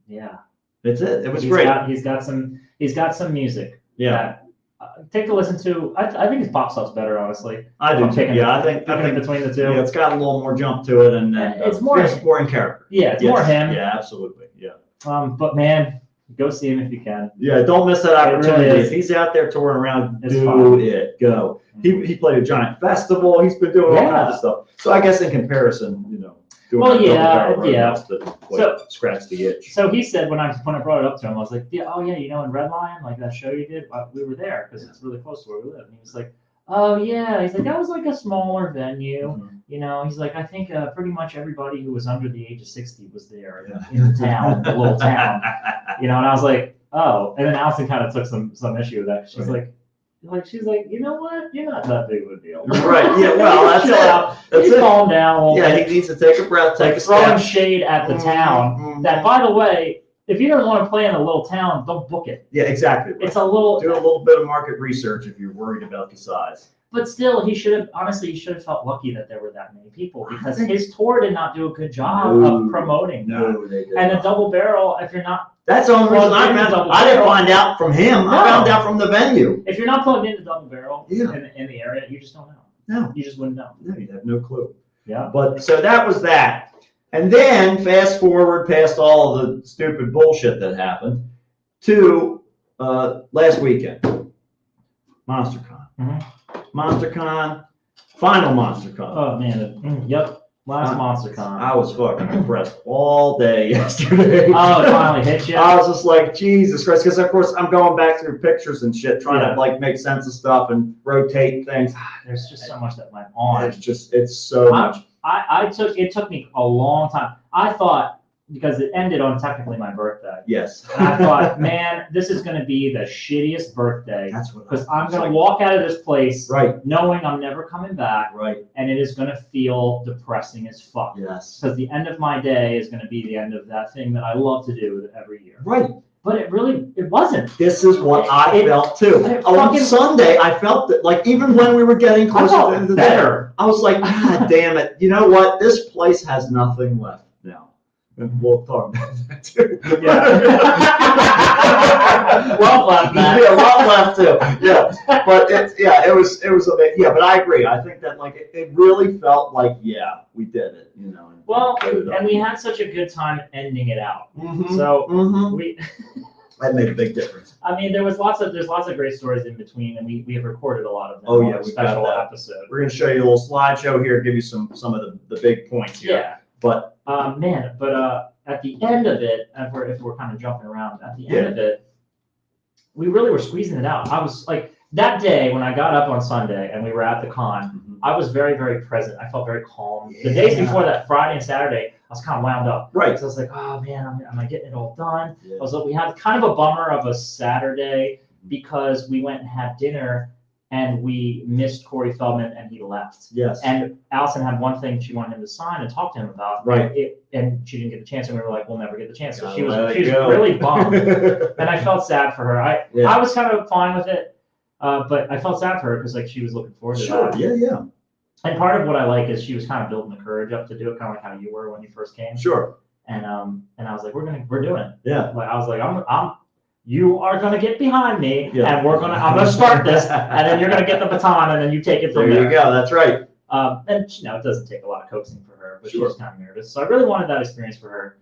yeah. It's it. It was He's great. He's got some music. Yeah, That, take a listen to. I think his pop stuff's better, honestly. I do. I'm Too. picking- Yeah, I think between the two. yeah, it's got a little more jump to it, and It's more- in character. Yeah, it's Yes. more him. Yeah, absolutely. Yeah. But man, go see him if you can. Yeah, don't miss that It really opportunity. is. If he's out there touring around, It's do fun. it. Go. He played a giant festival. He's been doing all Yeah. kinds of stuff. So I guess in comparison, doing Well, that double yeah, barrel road yeah. helps to quite scratch the itch. So he said when I brought it up to him, I was like, yeah, in Red Lion, like that show you did, we were there because it's really close to where we live. And he was like, oh yeah, he's like, that was like a smaller venue. Mhm. He's like, I think pretty much everybody who was under the age of 60 was there Yeah. in the town, the little town. And I was like, oh. And then Allison kind of took some issue with that. She's Right. she's like, you know what? You're not that big of a deal. Right, yeah, well, that's Chill it. out. That's He's it. calm down a little Yeah, bit. he needs to take a breath, take a Throwing step. shade at the town. Mhm. That, by the way, if you don't want to play in a little town, don't book it. Yeah, exactly. Right. It's a little, Do a little bit of market research if you're worried about the size. but still, he should have felt lucky that there were that many people because I think- his tour did not do a good job No. of promoting that. No, they did And a not. double barrel, if you're not That's the only reason Well, I maybe found. double I didn't barrel. find out from him. No. I found out from the venue. plugged into double barrel Yeah. in the area, you just don't know. No, You just wouldn't know. no, you'd have no clue. Yeah. But so that was that. And then fast forward past all of the stupid bullshit that happened to last weekend, MonsterCon. Mhm. MonsterCon, final MonsterCon. Oh man. Yep. Last MonsterCon. I was fucking depressed all day yesterday. Oh, it finally hit you. I was just like, Jesus Christ, because of course I'm going back through pictures and shit, trying Yeah. to like make sense of stuff and rotate things. There's just so much that went on. It's so much. It took me a long time. I thought, because it ended on technically my birthday, Yes. and I thought, man, this is going to be the shittiest birthday That's what because I'm it's going like. to walk out of this place Right, knowing I'm never coming back, right, and it is going to feel depressing as fuck. yes. Because the end of my day is going to be the end of that thing that I love to do every year. Right. But it wasn't. This is what I It- felt too. it On fucking- Sunday, I felt that, like, even when we were getting I closer to the felt end of the day, better. I was like, God damn it. You know what? This place has nothing left now. And we'll talk about that too. Love left, Matt. Yeah, love left too. Yeah. But it was amazing. Yeah, but I agree. I think that like it really felt like, yeah, we did it, and Well, put it up. and we had such a good time ending it out. Mhm, So mhm. we, That made a big difference. I mean, there's lots of great stories in between, and we have recorded a lot of them. Oh, on yeah, a we've got special that. episode. We're gonna show you a little slideshow here, give you some of the big points here. Yeah. But At the end of it, if we're kind of jumping around, at the end Yeah. of it, we really were squeezing it out. I was like, that day when I got up on Sunday and we were at the con, I was very, very present. I felt very calm. The days Yeah. before that, Friday and Saturday, I was kind of wound up. right. So I was like, oh man, am I getting it all done? Yeah. I was like, we had kind of a bummer of a Saturday because we went and had dinner and we missed Corey Feldman and he left. Yes. And Allison had one thing she wanted him to sign and talk to him about. Right. And she didn't get the chance, and we were like, we'll never get the chance. So Gotta she was let it go. really bummed, and I felt sad for her. I was kind of fine with it, but I felt sad for her because like she was looking forward to Sure. that. Yeah. And part of what I like is she was kind of building the courage up to do it, kind of like how you were when you first came. Sure. And I was like, we're doing it. Yeah. Like I was like, you are gonna get behind me, Yeah. and I'm gonna start this, and then you're gonna get the baton, and then you take it from There there. you go. That's right. And it doesn't take a lot of coaxing for her, but Sure. she's kind of nervous. So I really wanted that experience for her.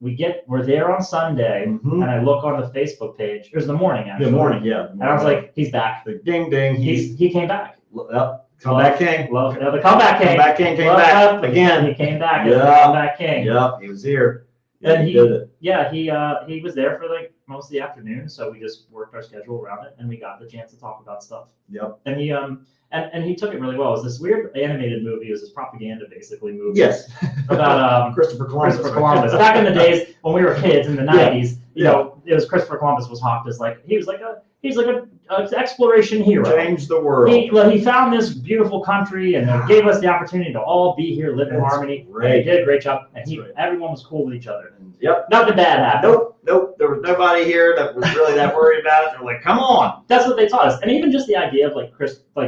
We're there on Sunday, Mhm. and I look on the Facebook page. It was the morning, actually. Good morning. Yeah. And I was like, he's back. The ding ding. He came back. Yep. Comeback King. Love the comeback king. Comeback King came Love back that. again. He came back as the Yeah. comeback king. Yep, he was here. And he did it. Yeah, he was there for like most of the afternoon, so we just worked our schedule around it, and we got the chance to talk about stuff. Yep. And he and he took it really well. It was this weird animated movie. It was this propaganda basically movie. Yes. About Christopher Columbus. Christopher Columbus. Back in the days when we were kids in the Yeah. 90s, you know, it was Christopher Columbus was hawked as like he's like an exploration hero. Changed the world. He found this beautiful country and gave us the opportunity to all be here, live in That's harmony. great. And he did a great job, and That's right. everyone was cool with each other. Yep. Nothing bad happened. Nope. There was nobody here that was really that worried about it. They're like, come on. That's what they taught us, and even just the idea of like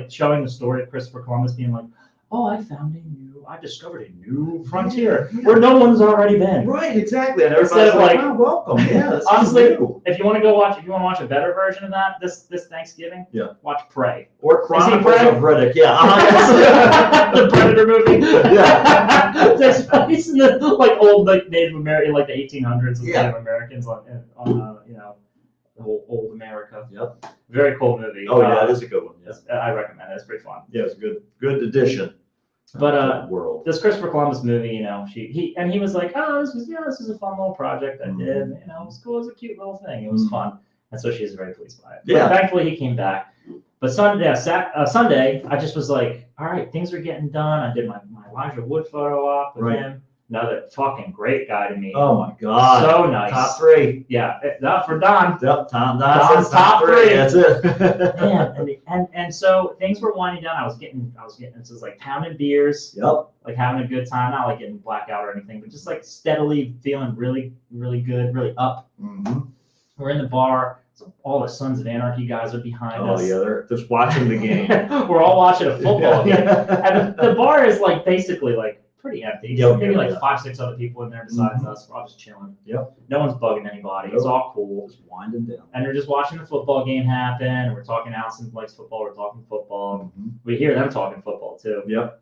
showing the story of Christopher Columbus being like, "Oh, I discovered a new frontier where no one's already been." Right, exactly. And Instead everybody's of like, like- oh, welcome. Yeah, this Honestly, is new. If you want to watch a better version of that this Thanksgiving, Yeah. watch Prey. Or Chronicles Prey? of Riddick. Yeah. The Predator movie. Yeah. There's place in the like old like Native American, like the 1800s with Yeah. Native Americans on you know old America. Yep. Very cool movie. Oh, yeah, it is a good one. Yes. I recommend it. It's pretty fun. Yeah, it's a good addition. But, to the world. This Christopher Columbus movie, you know, he was like, oh, this is a fun little project I did. You know, it was cool. It was a cute little thing. It was fun, and so she's very pleased by it. Yeah. But thankfully, he came back. But Sunday, I just was like, all right, things are getting done. I did my Elijah Wood photo op with Right. him. Another fucking great guy to meet. Oh my God. So nice. Top three. Yeah, not for Don. Yep. Tom Don's Don's top three. That's it. Man, and so things were winding down. I was getting this was like pounding beers, Yep. like having a good time, not like getting blackout or anything, but just like steadily feeling really, really good, really up. Mm-hmm. We're in the bar. So all the Sons of Anarchy guys are behind Oh us. yeah, they're just watching the game. We're all watching a football game. Yeah. And the bar is like basically like pretty empty. Yep. Maybe like Yeah. 5-6 other people in there besides Mhm. us. We're all just chilling. Yep. No one's bugging anybody. It's all cool. Just winding down. And they're just watching the football game happen. And we're talking. Allison likes football. We're talking football. Mhm. We hear them talking football too. Yep.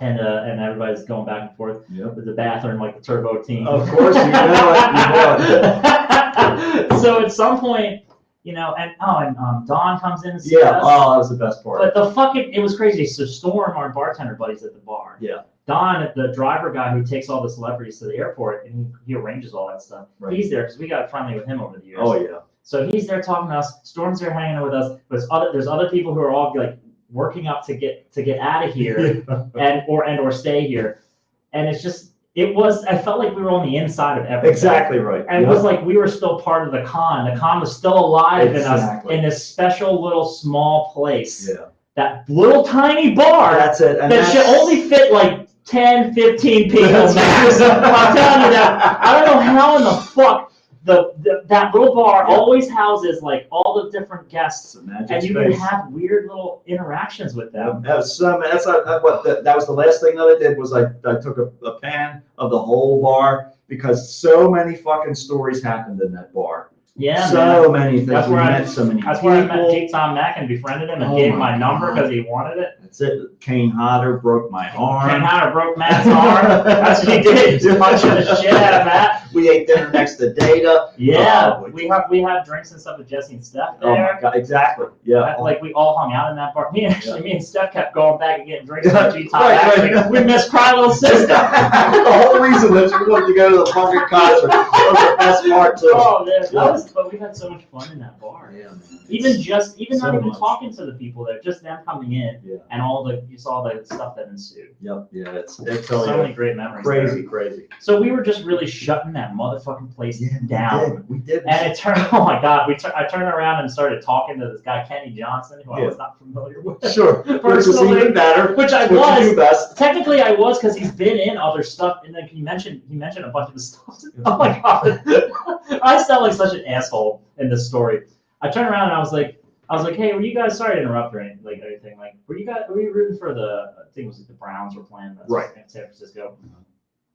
And everybody's going back and forth Yep. with the bathroom like the turbo team. Of course, you know it. So at some point, you know, and Dawn comes in and sees Yeah. us. Oh, that was the best part. But it was crazy. So Storm, our bartender buddies at the bar. Yeah. Don, the driver guy who takes all the celebrities to the airport, and he arranges all that stuff. Right. He's there because we got friendly with him over the years. Oh yeah. So he's there talking to us. Storm's there hanging out with us. There's other people who are all like working up to get out of here and or stay here. And it's just I felt like we were on the inside of everything. Exactly right. And it was like we were still part of the con. The con was still alive in us Exactly. in this special little small place. Yeah. That little tiny bar That's it. And that should only fit like 10, 15 people That's max. right. I'm telling you that. I don't know how in the fuck that little bar always houses like all the different guests, It's a magic and you space. can have weird little interactions with them. That was that was the last thing that I did was I took a pan of the whole bar because so many fucking stories happened in that bar. Yeah, So man. many things. That's We where met so many That's where I met people. Jake Tom Mack and befriended him and Oh gave him my my number God. because he wanted it. That's it. Kane Hodder broke my arm. Ken Hunter broke Matt's arm. That's what he did. He's punching the shit out of Matt. We ate dinner next to Data. Yeah, Oh, we had drinks and stuff with Jesse and Steph Oh there. my God! Exactly. Yeah. Like we all hung out in that bar. Me and Steph kept going back and getting drinks Right, with G Top. right. We missed Cry Little Sister. the whole reason that you wanted to go to the fucking concert was the best part too. Oh man, but we had so much fun in that bar. Yeah, man. Even So not even much. talking to the people there, just them coming in Yeah. and you saw the stuff that ensued. Yep. Yeah. It's So many great memories. crazy, there. crazy. So we were just really shutting that motherfucking place down. We did. And it turned, oh my God, I turned around and started talking to this guy, Kenny Johnson, who I Yeah. was not familiar with. Sure. Which was Personally, even better. Which I Which you do was. best. Technically, I was because he's been in other stuff, and then he mentioned a bunch of the stuff. Oh my God, I sound like such an asshole in this story. I turned around and I was like, hey, were you guys? Sorry to interrupt or anything. Like, were you rooting for I think it was like the Browns were playing Right. in San Francisco.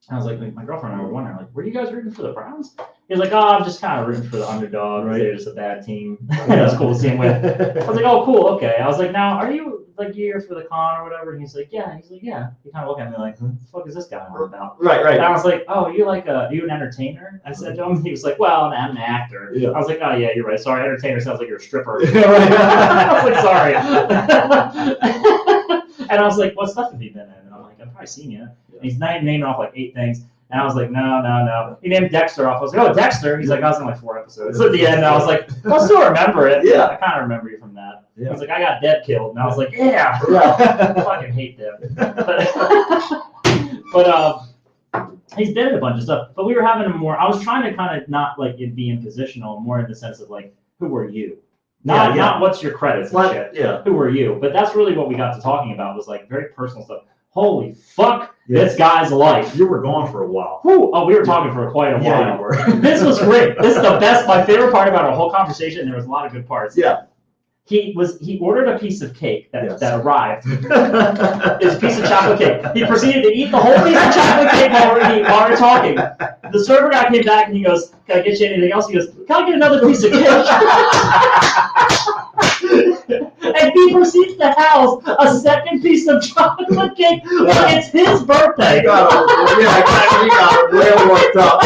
And I was like, my girlfriend and I were wondering, like, were you guys rooting for the Browns? He was like, oh, I'm just kind of rooting for the underdog. Right. They're just a bad team. It was cool to see him win. I was like, oh, cool, okay. I was like, now, are you like here for the con or whatever? And he's like, yeah. He's like, yeah. He kind of looked at me like, what the fuck is this guy on about? Right. And Right. I was like, oh, you an entertainer? I said to him. He was like, well, I'm an actor. Yeah. I was like, oh, yeah, you're right. Sorry, entertainer sounds like you're a stripper. Yeah, right. I was like, sorry. And I was like, what stuff have you been in? And I'm like, I've probably seen you. And he's naming off like 8 things. And I was like, no. He named Dexter off. I was like, oh, Dexter. He's like, I was in like 4 episodes. So at the end, I was like, I still remember it. Yeah. I kind of remember you from that. Yeah. He's like, I got Deb killed. And I was like, yeah. I fucking hate Deb. But he's been in a bunch of stuff. But we were having a more, I was trying to kind of not like it be impositional, more in the sense of like, who are you? Not what's your credits and shit. Yeah. Who are you? But that's really what we got to talking about, was like very personal stuff. Holy fuck, this guy's life. You were gone for a while. Whew. Oh, we were talking for quite a while. Yeah, you were. This was great. This is the best, my favorite part about our whole conversation, and there was a lot of good parts. Yeah. He ordered a piece of cake that arrived. It's It's a piece of chocolate cake. He proceeded to eat the whole piece of chocolate cake while we were talking. The server guy came back and he goes, can I get you anything else? He goes, can I get another piece of cake? And he proceeds to house a second piece of chocolate cake like it's his birthday. I got him real worked up.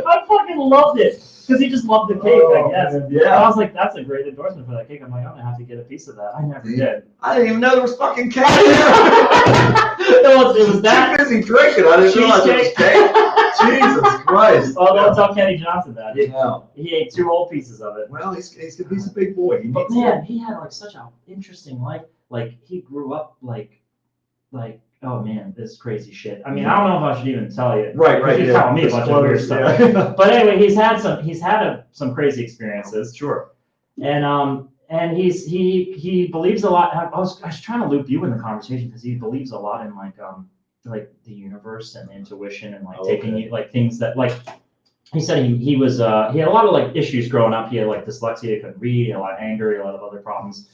I fucking loved it. Because he just loved the cake, I guess. Man, yeah. I was like, that's a great endorsement for that cake. I'm like, I'm going to have to get a piece of that. I never did. I didn't even know there was fucking cake. It was that. Too busy drinking. I didn't realize it was cake. Jesus Christ. Oh, don't tell Kenny Johnson that. No. He ate 2 whole pieces of it. Well, he's a big boy. He But needs man, he had like such an interesting life. Like he grew up like oh man, this crazy shit. I mean, I don't know if I should even tell you. Right. You're telling me a bunch of weird stuff. Yeah. But anyway, he's had some crazy experiences. Sure. And he believes a lot. I was trying to loop you in the conversation because he believes a lot in like the universe and intuition and like taking you like things that like. He said he was he had a lot of like issues growing up. He had like dyslexia, he couldn't read, he had a lot of anger, he had a lot of other problems.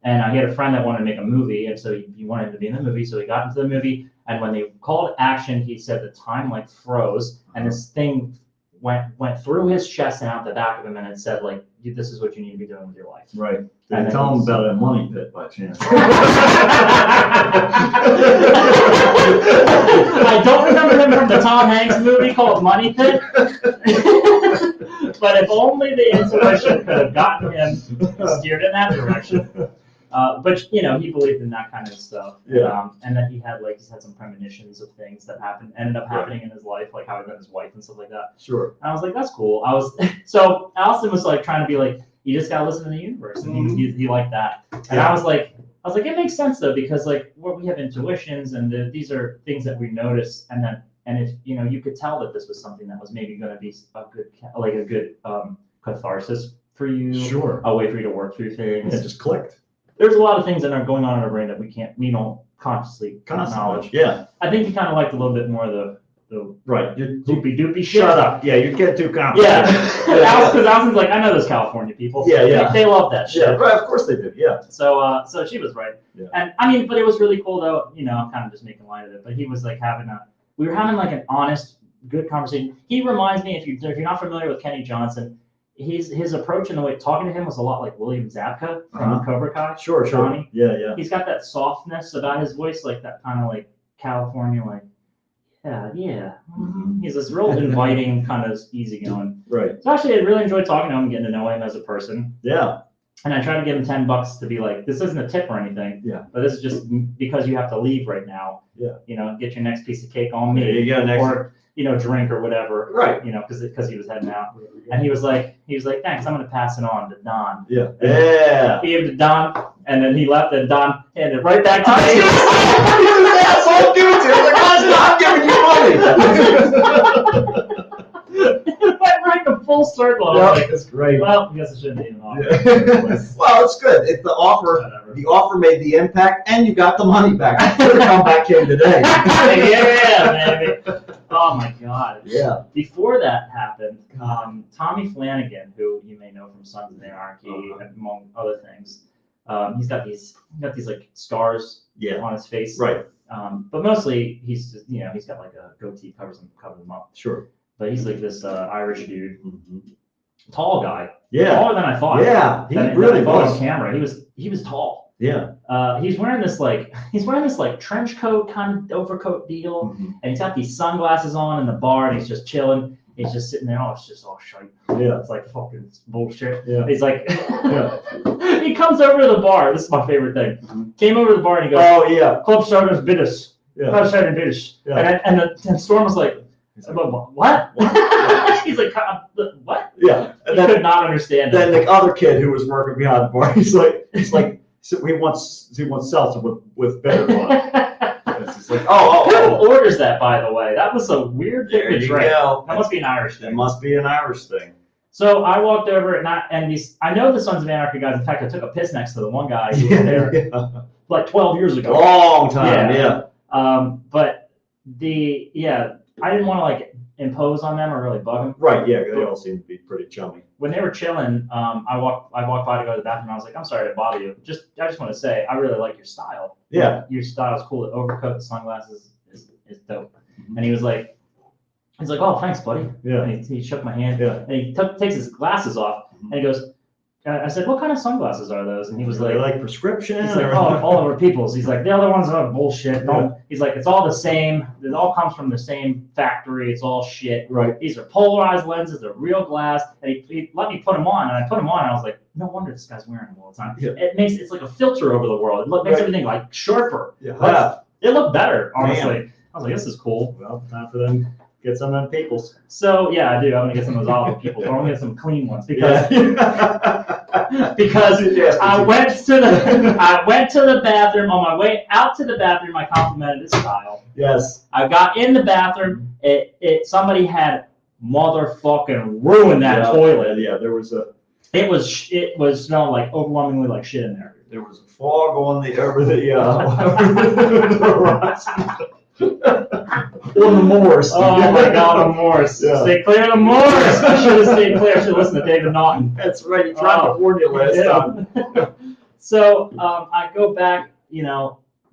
And he had a friend that wanted to make a movie, and so he wanted to be in the movie. So he got into the movie, and when they called action, he said the time like froze, and this thing went through his chest and out the back of him, and it said like, "This is what you need to be doing with your life." Right. And Did you tell him about that money pit by chance? I don't remember him from the Tom Hanks movie called Money Pit. But if only the intuition could have gotten him steered in that direction. But you know, he believed in that kind of stuff. Yeah. And then he had some premonitions of things that ended up happening in his life, like how he met his wife and stuff like that. Sure. And I was like, that's cool. So Allison was like trying to be like, you just gotta listen to the universe, and he liked that. And I was like, it makes sense though, because like we have intuitions, and these are things that we notice, and if you could tell that this was something that was maybe going to be a good catharsis for you. Sure. A way for you to work through things. It just clicked. There's a lot of things that are going on in our brain that we don't consciously acknowledge. Yeah. I think he kind of liked a little bit more of the Right. loopy doopy shit. Shut up. Yeah, you get too complicated. Yeah. Because Allison's like, I know those California people. Yeah. They love that shit. Yeah, right. Of course they do. Yeah. So she was right. Yeah. And I mean, but it was really cool though. I'm kind of just making light of it. But he was like we were having like an honest, good conversation. He reminds me, if you're not familiar with Kenny Johnson, his approach and the way talking to him was a lot like William Zabka from Cobra Kai. Sure. Johnny. Yeah. He's got that softness about his voice, like that kind of like California, like yeah. Mm-hmm. He's this real inviting, kind of easygoing. Right. So actually, I really enjoyed talking to him, getting to know him as a person. Yeah. And I tried to give him $10 to be like, this isn't a tip or anything. Yeah. But this is just because you have to leave right now. Yeah. Get your next piece of cake on me. Yeah, you got next. Or drink or whatever. Right. Because he was heading out. And he was like, thanks, I'm gonna pass it on to Don. Yeah. And Yeah. he gave it to Don, and then he left, and Don handed it right back to me. Asshole, give it to him. Like, I'm not giving you money. It went right in full circle. I was like, That's great. well, I guess I shouldn't even offer. Well, it's good. It's the offer. Whatever. The offer made the impact, and you got the money back. You could have come back in today. Yeah, baby. Oh my God. Yeah. Before that happened, Tommy Flanagan, who you may know from Sons of Anarchy, among other things, he's got these like scars on his face. Right. But mostly he's just, he's got like a goatee covers him up. Sure. But he's like this Irish dude, tall guy. Yeah. Taller than I thought. Yeah. He Than really I thought was. on camera. He was tall. Yeah. He's wearing this like trench coat kind of overcoat deal, and he's got these sunglasses on in the bar, and he's just chilling. He's just sitting there. Oh, it's just all shite. Yeah. It's like fucking bullshit. Yeah. He's like, Yeah. he comes over to the bar. This is my favorite thing. Mhm. Came over to the bar and he goes, Oh yeah. Club Starters Bitters. Yeah. Club Starters Bitters. Yeah. And Storm was like, He's like, what? He's like, what? yeah. He And then, could not understand then it. the other kid who was working behind the bar, he's like, so he wants seltzer with bitter on. He's like, oh. Who orders that, by the way? That was a weird thing There to you drink. go. That must be an Irish It thing. must be an Irish thing. So I walked over and these, I know the Sons of Anarchy guys. In fact, I took a piss next to the one guy who was there like 12 years ago. Long time, yeah. But I didn't want to like impose on them or really bug them. Right, yeah, they all seem to be pretty chummy. When they were chilling, I walked by to go to the bathroom. And I was like, I'm sorry to bother you. I just want to say, I really like your style. Yeah. Your style is cool. The overcoat, the sunglasses is dope. And he was like, oh, thanks, buddy. Yeah. And he shook my hand. Yeah. And he takes his glasses off and he goes, I said, what kind of sunglasses are those? And he was Are they like, like prescription? he's like, oh, all over people's. He's like, the other ones are bullshit. No, he's like, it's all the same. It all comes from the same factory. It's all shit. Right. These are polarized lenses. They're real glass. And he let me put them on, and I put them on, and I was like, no wonder this guy's wearing them all the time. Yeah. It's like a filter over the world. It makes everything like sharper. Yeah. It looked better, honestly. Man. I was like, this is cool. Well, time for them to get some of them peoples. So yeah, I do. I'm gonna get some of those olive people, but I'm gonna get some clean ones because because Yes, I went to the bathroom. On my way out to the bathroom, I complimented his style. Yes. I got in the bathroom. Somebody had motherfucking ruined that toilet. Yeah, there was a It was smelling like overwhelmingly like shit in there. there was a fog on the over the on the moors. Oh my God, the Morse. Yeah. Stay clear of the Morse. I should have stayed clear. I should have listened to David Naughton. That's right. He tried to warn you last time. So I go back,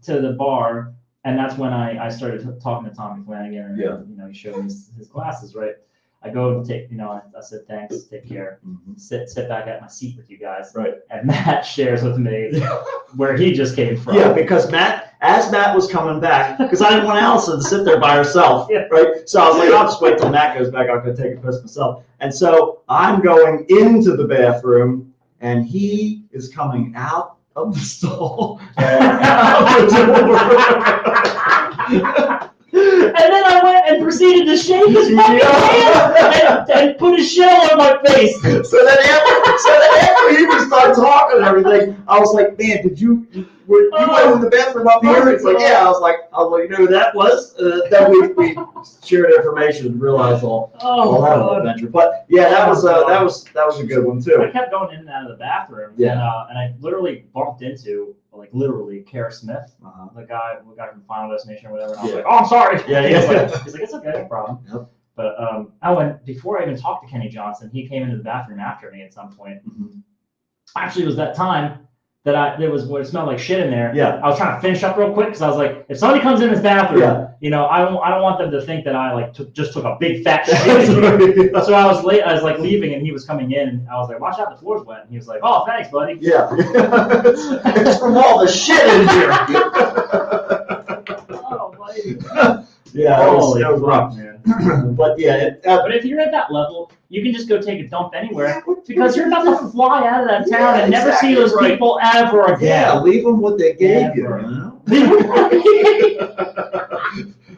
to the bar, and that's when I started talking to Tommy Flanagan, and he showed me his glasses, right? I go to take, I said thanks, take care, sit back at my seat with you guys, Right. And Matt shares with me where he just came from. Yeah, because as Matt was coming back, because I didn't want Allison to sit there by herself, right? So I was like, I'll just wait till Matt goes back. I'll go take a piss myself. And so I'm going into the bathroom, and he is coming out of the stall and out the door. And then I went and proceeded to shake his fucking hand and put his shit all on my face. So then after he was done talking and everything, I was like, man, you went in the bathroom up here? It's like, yeah. I was like, you know who that was? Then we shared information and realized all that little adventure. But yeah, that was a good one I too. kept going in and out of the bathroom, and I literally bumped into Kara Smith, the guy from Final Destination or whatever. And I was like, oh, I'm sorry. Yeah. He's like, it's okay, no problem. Yep. But before I even talked to Kenny Johnson, he came into the bathroom after me at some point. Actually, it was that time that it smelled like shit in there. Yeah. I was trying to finish up real quick because I was like, if somebody comes in this bathroom, I don't want them to think that I just took a big fat shit. So I was late. I was like leaving, and he was coming in. And I was like, watch out, the floor's wet. And he was like, oh, thanks, buddy. Yeah. It's from all the shit in here. Oh, buddy. Yeah, it was rough, rough. man. But yeah, But if you're at that level, you can just go take a dump anywhere because you're about to fly out of that town and never see those people ever again. yeah, leave them what they gave you. Never.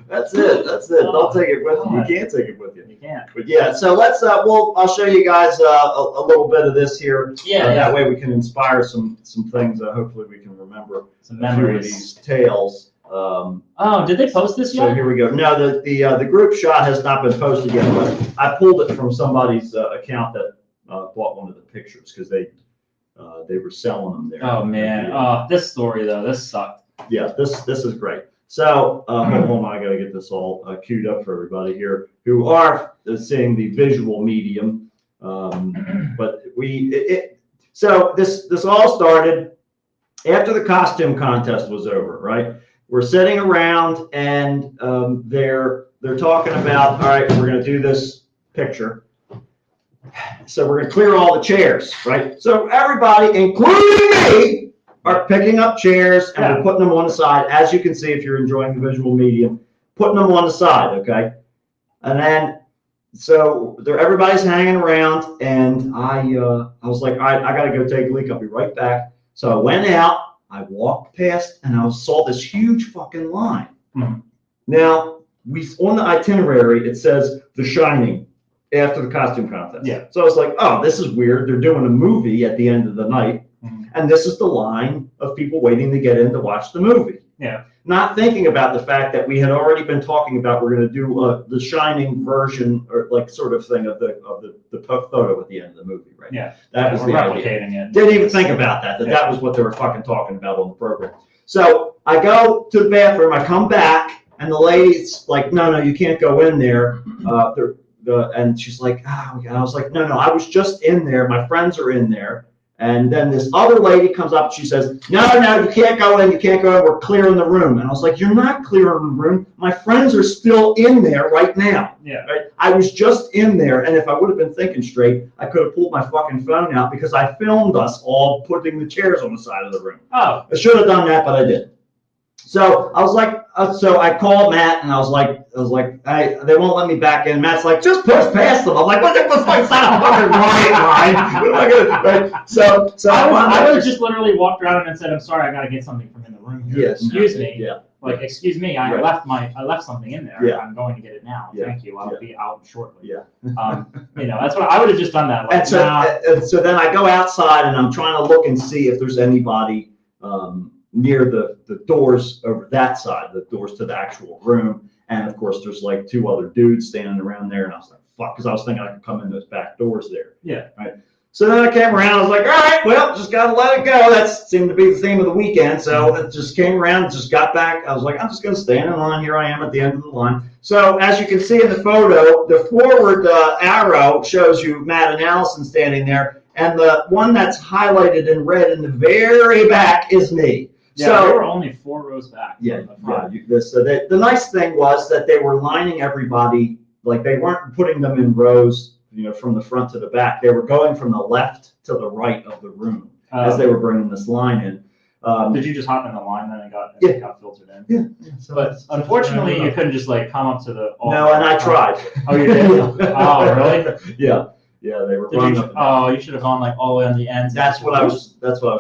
That's it. Don't take it with you. You can't take it with you. You can't. But yeah, so let's. I'll show you guys a little bit of this here. That way we can inspire some things. Hopefully we can remember Some a few of memories. these tales. Did they post this So yet? here we go. No, the group shot has not been posted yet, but I pulled it from somebody's account that bought one of the pictures because they were selling them there. Oh man. This story though, this sucked. Yeah, this is great. So hold on, I gotta get this all queued up for everybody here who are seeing the visual medium. But so this all started after the costume contest was over, right? We're sitting around and they're talking about, all right, we're gonna do this picture. So we're gonna clear all the chairs, right? So everybody, including me, are picking up chairs and we're putting them on the side. As you can see, if you're enjoying the visual medium, putting them on the side, okay? And then so there, everybody's hanging around, and I was like, I gotta go take a leak. I'll be right back. So I went out. I walked past, and I saw this huge fucking line. Mhm. Now on the itinerary it says The Shining after the costume contest. Yeah. So I was like, oh, this is weird. They're doing a movie at the end of the night, Mhm. and this is the line of people waiting to get in to watch the movie. Yeah. Not thinking about the fact that we had already been talking about we're going to do the Shining version or like sort of thing of the photo at the end of the movie, right? Yeah. That was We're the idea. replicating it. Didn't even think about that that was what they were fucking talking about on the program. So I go to the bathroom, I come back, and the lady's like, no, you can't go in there. And she's like, and I was like, no, I was just in there. My friends are in there. And then this other lady comes up, and she says, no, you can't go in, we're clearing the room. And I was like, you're not clearing the room. My friends are still in there right now. Yeah. Right? I was just in there, and if I would have been thinking straight, I could have pulled my fucking phone out because I filmed us all putting the chairs on the side of the room. Oh. I should have done that, but I didn't. So I was like, so I called Matt, and I was like, hey, they won't let me back in. Matt's like, just push past them. I'm like, what the fuck's that fucking line? What am I gonna, right? So I would have just literally walked around and said, I'm sorry, I got to get something from in the room here. Yes. Excuse me. Yeah. Like, excuse me, I left something in there. Yeah. I'm going to get it now. Yeah. Thank you. I'll be out shortly. Yeah. That's what I would have just done that. Like, And so then I go outside, and I'm trying to look and see if there's anybody near the doors over that side, the doors to the actual room. And of course, there's like two other dudes standing around there, and I was like, fuck, because I was thinking I could come in those back doors there. Yeah. Right. So then I came around, I was like, all right, well, just got to let it go. That seemed to be the theme of the weekend. So it just came around, just got back. I was like, I'm just going to stand in line. Here I am at the end of the line. So as you can see in the photo, the forward arrow shows you Matt and Allison standing there. And the one that's highlighted in red in the very back is me. Yeah, so, they were only 4 rows back. So the nice thing was that they were lining everybody, like they weren't putting them in rows, from the front to the back. They were going from the left to the right of the room as they were bringing this line in. Did you just hop in the line then and got filtered in? Yeah. So but unfortunately, you couldn't just like come up to the. No, and I tried. Oh, you did? Oh, really? Yeah. Yeah, they were. You should have gone like all the way on the ends. That's what I was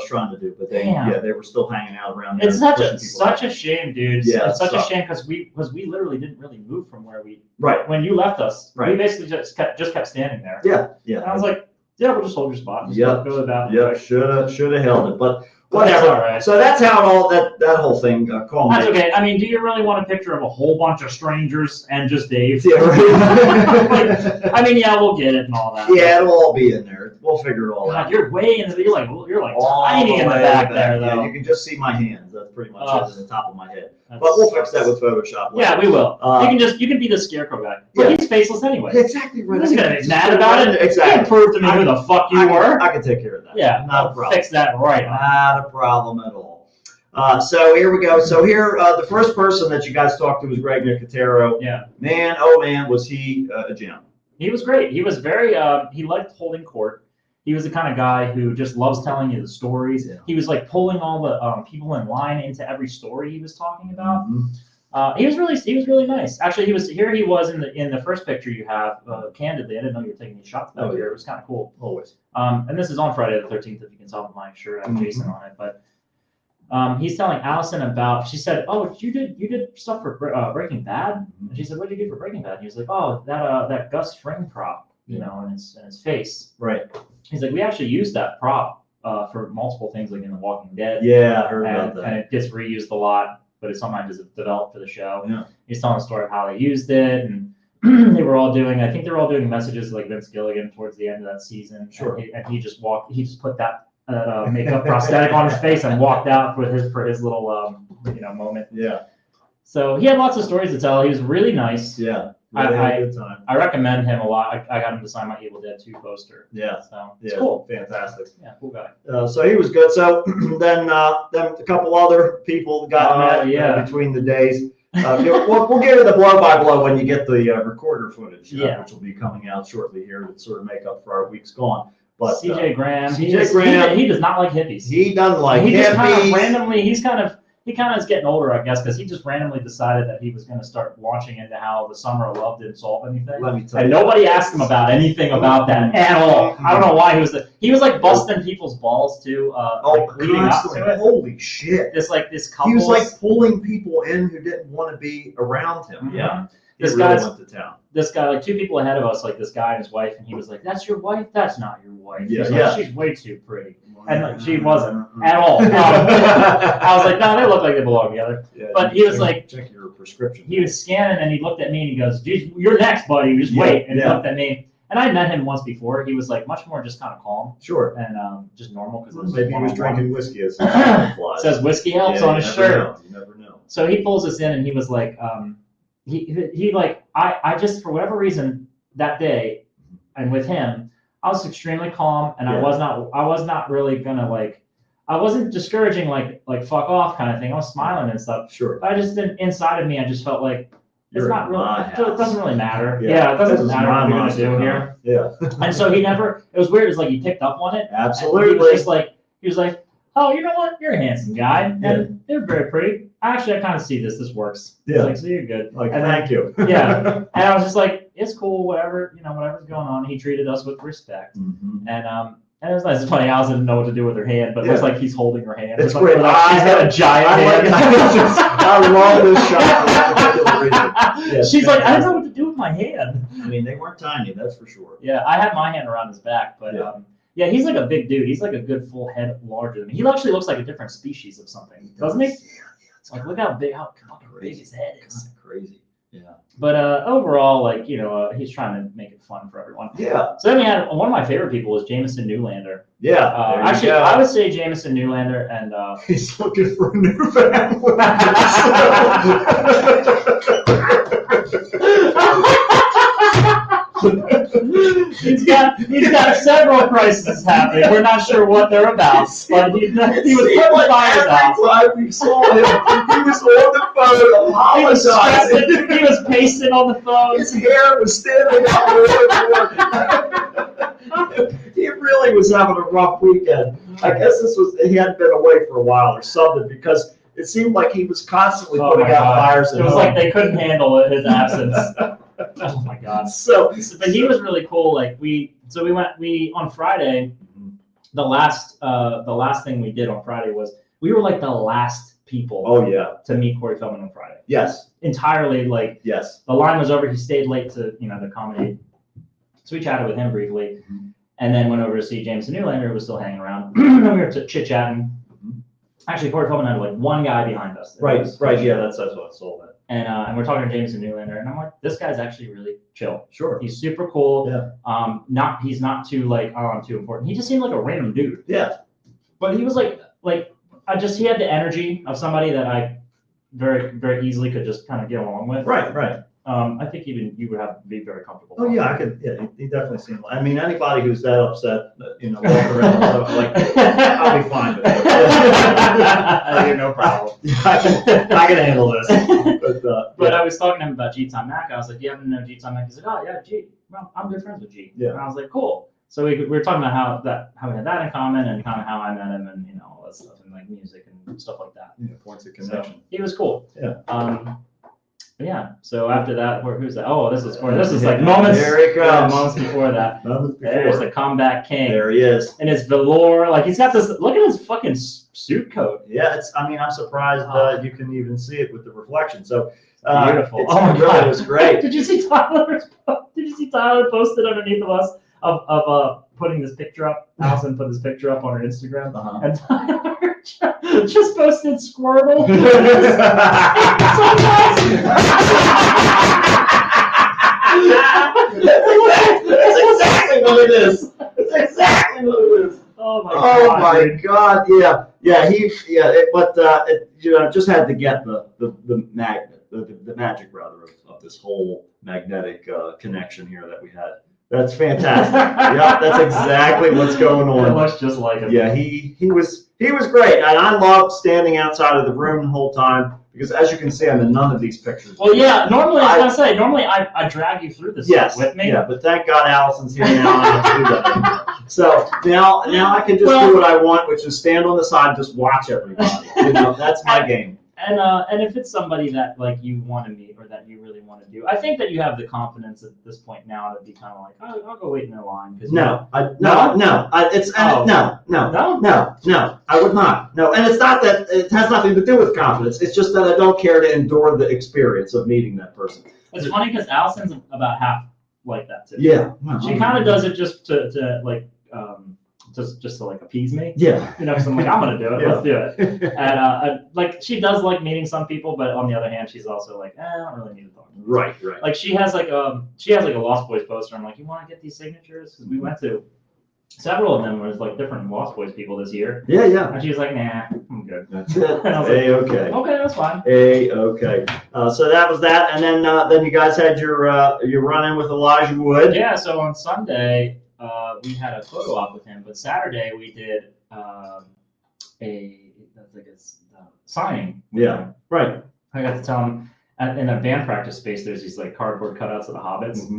trying to do, but they were still hanging out around there. It's such a shame, dude. Yeah, it's such a shame because we literally didn't really move from where we. Right. When you left us, right. We basically just kept standing there. Yeah. And I was like, yeah, we'll just hold your spot. Yeah. Go to that. Yeah. Should have held it, but whatever. All right. So that's how that whole thing culminated. That's okay. I mean, do you really want a picture of a whole bunch of strangers and just Dave? Yeah, right. I mean, yeah, we'll get it and all that. Yeah, it'll all be in there. We'll figure it all out. You're way in the. You're like tiny in the back there, though. Yeah, you can just see my hands. That's pretty much it at the top of my head. But But we'll fix that with Photoshop later. Yeah, we will. You can be the scarecrow guy. But Yeah. he's faceless anyway. Exactly right. He's gonna be mad about it. Exactly. You proved to me who the fuck you were. I can take care of that. Yeah, Not a problem. fix that right. Not a problem at all. So here we go. So here, the first person that you guys talked to was Greg Nicotero. Yeah. Man, oh man, was he a gem. He was great. He was very, he liked holding court. He was the kind of guy who just loves telling you the stories. Yeah. He was like pulling all the people in line into every story he was talking about. Mm-hmm. He was really nice. Actually, he was in the first picture you have. Candidly, I didn't know you were taking these shots back here. It was kind of cool. Always. And this is on Friday the 13th. If you can tell my shirt, I have Jason on it. But he's telling Allison about. She said, "Oh, you did stuff for Breaking Bad." And she said, "What did you do for Breaking Bad?" And he was like, "Oh, that Gus Fring prop, in his face." Right. He's like, "We actually used that prop for multiple things, like in The Walking Dead." Yeah, I heard about that. And it gets reused a lot, but it sometimes is developed for the show. Yeah. He's telling a story of how they used it, and they were all doing. I think they were all doing messages like Vince Gilligan towards the end of that season. Sure. And he just put that makeup prosthetic on his face and walked out for his little moment. Yeah. So he had lots of stories to tell. He was really nice. Yeah. I had a good time. I recommend him a lot. I got him to sign my Evil Dead 2 poster. Yeah. So it's cool. Fantastic. Yeah, cool guy. So he was good. So then a couple other people got met between the days. We'll give it the blow by blow when you get the recorder footage, which will be coming out shortly here to sort of make up for our weeks gone. But CJ Graham, CJ Graham, he does not like hippies. He doesn't like he hippies. Just kind of randomly, he's kind of he kind of is getting older, I guess, because he just randomly decided that he was going to start launching into how the Summer of Love didn't solve anything. Let me tell And you. nobody asked him about anything about that at all. I don't know why he was like busting people's balls too, like leading up constantly. to it. Holy shit. This couple. He was like pulling people in who didn't want to be around him. Mhm. Yeah. He This really guy's- went to town. This guy, like 2 people ahead of us, like this guy and his wife, and he was like, "That's your wife? That's not your wife." Yeah, He's yeah. like, "She's way too pretty," and like, she wasn't at all. I was like, "No, they look like they belong together." Yeah, But he was like- check your prescription. He was scanning, and he looked at me, and he goes, "Dude, you're next, buddy. Just Yeah, wait." And he yeah. looked at me, and I met him once before. He was like much more just kind of calm Sure. and just normal because Maybe he was drinking whiskey as he It flies. says whiskey helps Yeah, on you his never shirt. know. You never know. So he pulls us in, and he was like, he like, I just, for whatever reason that day, and with him, I was extremely calm, and Yeah. I was not really gonna like, I wasn't discouraging like fuck off kind of thing. I was smiling and stuff. Sure. But I just didn't, inside of me, I just felt like it's You're not in really, my it house. doesn't really matter. Yeah. Yeah, it doesn't This is matter my what we're gonna monster, do huh? here. Yeah. And so he never, it was weird. It's like he picked up on it. And Absolutely. he was just like, he was like, "Oh, you know what? You're a handsome guy, and Yeah. they're very pretty. Actually, I kind of see this. This works." Yeah. He's like, "So you're good." Like, And thank you. Yeah. And I was just like, "It's cool, whatever. You know, whatever's going on." He treated us with respect, Mhm. and it was nice. It's funny. Alice didn't know what to do with her hand, but it looks Yeah. like he's holding her hand. It's like, great. He's got a giant hand. I love this shot for that particular reason. Yes, She's like, "I don't fantastic. know what to do with my hand." I mean, they weren't tiny, that's for sure. Yeah, I had my hand around his back, but Yeah. yeah, he's like a big dude. He's like a good full head larger than me. He actually looks like a different species of something, doesn't he? Yeah, it's Like, look how fucking big his head is. kind of crazy. Yeah. But overall, like, you know, he's trying to make it fun for everyone. Yeah. So then we had one of my favorite people was Jameson Newlander. Yeah. there you Actually, go. I would say Jameson Newlander and He's looking for a new family. he's got several crises happening. We're not sure what they're about, but he was putting fires out. Every time we saw him, he was on the phone He was apologizing. stressing. He was pacing on the phone. His hair was standing out. He really was having a rough weekend. I guess he hadn't been away for a while or something because it seemed like he was constantly Oh putting my out God. fires at It was home. like they couldn't handle it, his absence. Oh my God. So, But he was really cool. Like we on Friday, the last thing we did on Friday was we were like the last people oh yeah, to meet Corey Feldman on Friday. yes, Entirely, like yes. the line was over. He stayed late to accommodate. So we chatted with him briefly, Mhm. and then went over to see Jameson Newlander, who was still hanging around. And we were chit chatting. Mhm. Actually, Corey Feldman had like one guy behind us. Right, yeah, that's what I saw that. And we're talking to Jameson Newlander, and I'm like, this guy's actually really chill. Sure. He's super cool. Yeah. He's not too like, oh, I'm too important. He just seemed like a random dude. Yeah. But he was like he had the energy of somebody that I very, very easily could just kind of get along with. Right. I think even you would have to be very comfortable. Oh yeah, I could. Yeah, he definitely seemed. I mean, anybody who's that upset, walking around, like, I'll be fine with it. No problem. I can handle this. But I was talking to him about G-Tom Mac. I was like, "Do you happen to know G-Tom Mac?" He's like, "Oh yeah, G. Well, I'm good friends with G." Yeah. And I was like, "Cool." So we were talking about how we had that in common and kind of how I met him and all that stuff and like music and stuff like that. Yeah, points of So connection. he was cool. Yeah. But yeah. So after that, who's that? Oh, this is like moments. There he Yeah, goes. moments before that. Nothing There's before. the comeback king. There he is. And his velour, like he's got this. Look at his fucking suit coat. Yeah, I'm surprised you can even see it with the reflection. So Beautiful. It Oh my really God. was great. Did you see Tyler posted underneath of us of putting this picture up? Allison put this picture up on her Instagram, Uh-huh. and Tyler just posted Squirtle. That's exactly what it is. That's exactly what it is. Oh my Oh God. my dude. God! Yeah. Just had to get the magnet, the magic rather of this whole magnetic connection here that we had. That's fantastic. Yeah, that's exactly what's going It on. looks just like him. Yeah, he was great, and I loved standing outside of the room the whole time because, as you can see, I'm in none of these pictures. Well, yeah. Normally, I was gonna say, I drag you through this Yes, with me. yeah, but thank God Allison's here now. I don't have to do that anymore. So now I can just do what I want, which is stand on the side and just watch everybody. That's my game. And if it's somebody that like you want to meet or that you really want to do, I think that you have the confidence at this point now to be kind of like, oh, I'll go wait in the line. No, I would not. No, and it's not that it has nothing to do with confidence. It's just that I don't care to endure the experience of meeting that person. It's funny because Allison's about half like that too. Yeah, she kind of does it just to like just to like appease me. Yeah, because I'm like, I'm gonna do it. Yeah. Let's do it. And like she does like meeting some people, but on the other hand, she's also like, I don't really need to talk. Right. Like she has like a Lost Boys poster. I'm like, you want to get these signatures? Because we went to several of them. Was like different Lost Boys people this year. Yeah. And she's like, nah, I'm good. That's it. And I was like, okay. Okay, that's fine. Okay. So that was that, and then you guys had your run-in with Elijah Wood. Yeah. So on Sunday, we had a photo op with him, but Saturday we did a signing. Yeah. Right. I got to tell him in a band practice space. There's these like cardboard cutouts of the Hobbits,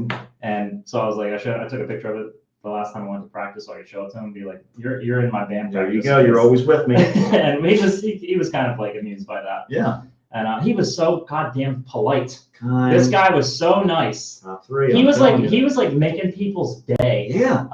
and so I was like, I took a picture of it the last time I went to practice, so I could show it to him and be like, you're in my band There practice. you go. You're always with me. And he was kind of like amused by that. Yeah. And he was so goddamn polite. This guy was so nice. He was like making people's day. Yeah.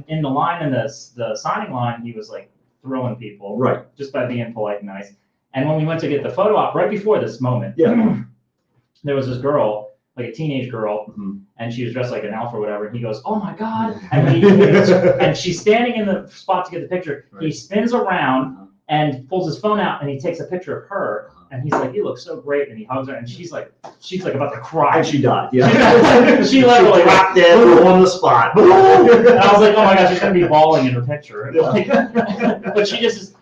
In the line in the signing line, he was like throwing people. Right. Just by being polite and nice. And when we went to get the photo op, right before this moment, there was this girl, like a teenage girl, and she was dressed like an elf or whatever. And he goes, "Oh my god!" And she's standing in the spot to get the picture. Right. He spins around and pulls his phone out, and he takes a picture of her. And he's like, "You look so great," and he hugs her, and she's like about to cry. And she died. Yeah. She literally dropped dead on the spot. And I was like, "Oh my gosh, she's gonna be bawling in her picture." But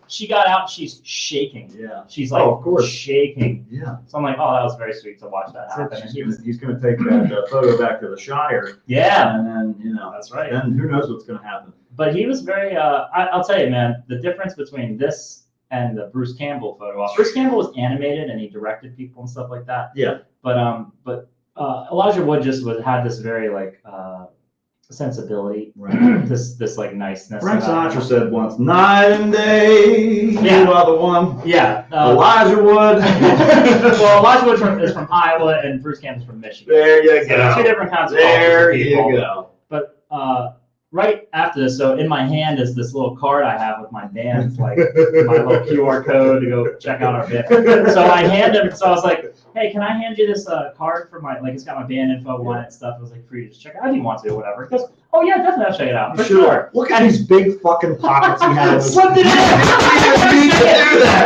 she got out. She's shaking. Yeah. She's like, of course, shaking. Yeah. So I'm like, "Oh, that was very sweet to watch that happen." He's gonna take that photo back to the Shire. Yeah. And then that's right. Then who knows what's gonna happen. But he was very. I'll tell you, man, the difference between this and the Bruce Campbell photo op. Bruce Campbell was animated and he directed people and stuff like that. Yeah. But Elijah Wood just had this very like sensibility, right. this like niceness. Frank Sinatra said once, "Night and day, you are the one." Yeah. Elijah Wood. Well, Elijah Wood is from Iowa and Bruce Campbell's from Michigan. There you go. Two different kinds of There you people. go. But right after this, so in my hand is this little card I have with my band, like my little QR code to go check out our band. So I hand him, so I was like, "Hey, can I hand you this card for my, like it's got my band info on it and stuff." I was like, "For you to just check it out if you want to, or whatever." He goes, "Oh yeah, definitely, I'll check it out." For sure. Look at his big fucking pockets he had. Slipped it in. You didn't need to do that.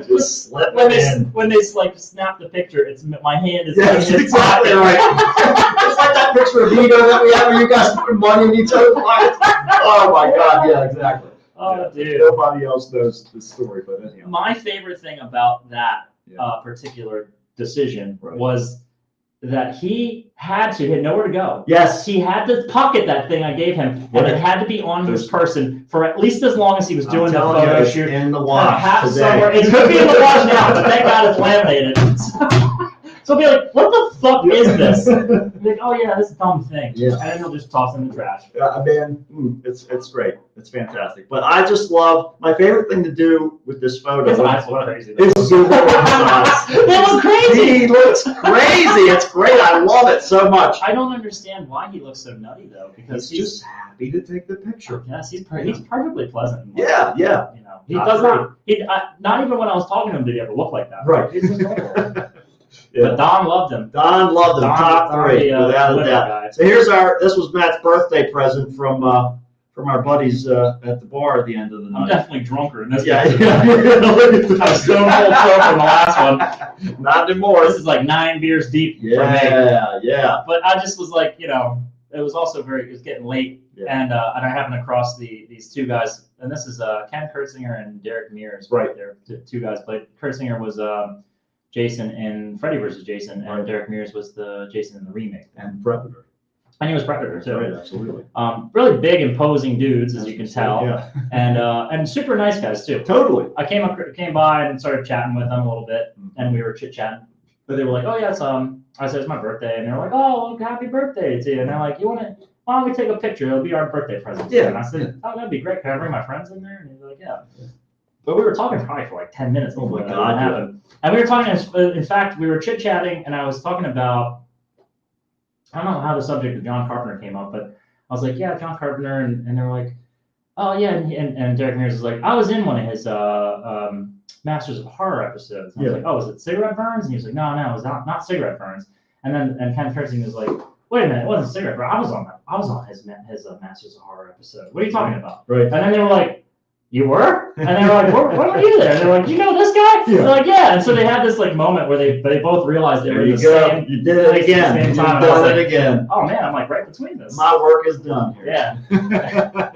Just slip it in. When they like snap the picture, it's my hand is. Yeah, that's exactly right. It's like that picture of Vito that we have where you guys put money in each other's pockets. Oh my god, yeah, exactly. Oh, dude. Nobody else knows the story, but anyhow. My favorite thing about that particular decision was that he had nowhere to go. Yes. He had to pocket that thing I gave him, and it had to be on his person for at least as long as he was doing the photo shoot. In the wash Somewhere. It could be in the wash now, but thank God it's laminated. So I'll be like, "What the fuck is this?" Like, "Oh yeah, this dumb thing." Yeah. And then he'll just toss it in the trash. Man, it's great. It's fantastic. But I just love, my favorite thing to do with this photo. His eyes look crazy. They look crazy. He looks crazy. It's great. I love it so much. I don't understand why he looks so nutty though, because he's just happy to take the picture. Yes, he's perfectly pleasant. Yeah. You know, he does not. Not even when I was talking to him did he ever look like that. Right. He's just normal. But Don loved him. Don loved him. Top three, without a doubt. So this was Matt's birthday present from our buddies at the bar at the end of the night. I'm definitely drunker in this. Yeah. I was stone cold sober in the last one. Not anymore. This is like 9 beers deep for me. Yeah. But I just was like, it was also it was getting late, and I happened across these two guys, and this is Ken Kurtzinger and Derek Mears. Right. They're two guys played. Kurtzinger was Jason in Freddy vs. Jason, and Derek Mears was the Jason in the remake. And Predator. And he was Predator too. Right, absolutely. Really big, imposing dudes, as you can tell, yeah. and super nice guys too. Totally. I came by and started chatting with them a little bit, and we were chit chatting. But they were like, "Oh yeah, I said it's my birthday," and they're like, "Oh, well, happy birthday to you!" And they're like, "You want to why don't we take a picture? It'll be our birthday present. Yeah. And I said, oh, that'd be great. Can I bring my friends in there? And he's like, yeah. But we were talking probably for like 10 minutes. Oh my before that God, even happened. And we were talking, in fact, we were chit-chatting, and I was talking about, I don't know how the subject of John Carpenter came up, but I was like, yeah, John Carpenter, and they were like, oh yeah, and Derek Mears was like, I was in one of his Masters of Horror episodes. And I was like, oh, was it cigarette burns? And he was like, no, it was not cigarette burns. And then Ken Kersing was like, wait a minute, it wasn't cigarette burns. I was on his Masters of Horror episode. What are you talking about? Right. And then they were like, you were? And they were like, when were you there? And they're like, you know this guy? Yeah. They're like, yeah. And so they had this like moment where they both realized they were There in you the go. same. You did it place again. at the same You've time. I was done like, it again. oh man, I'm like right between this. My work is done here. Yeah.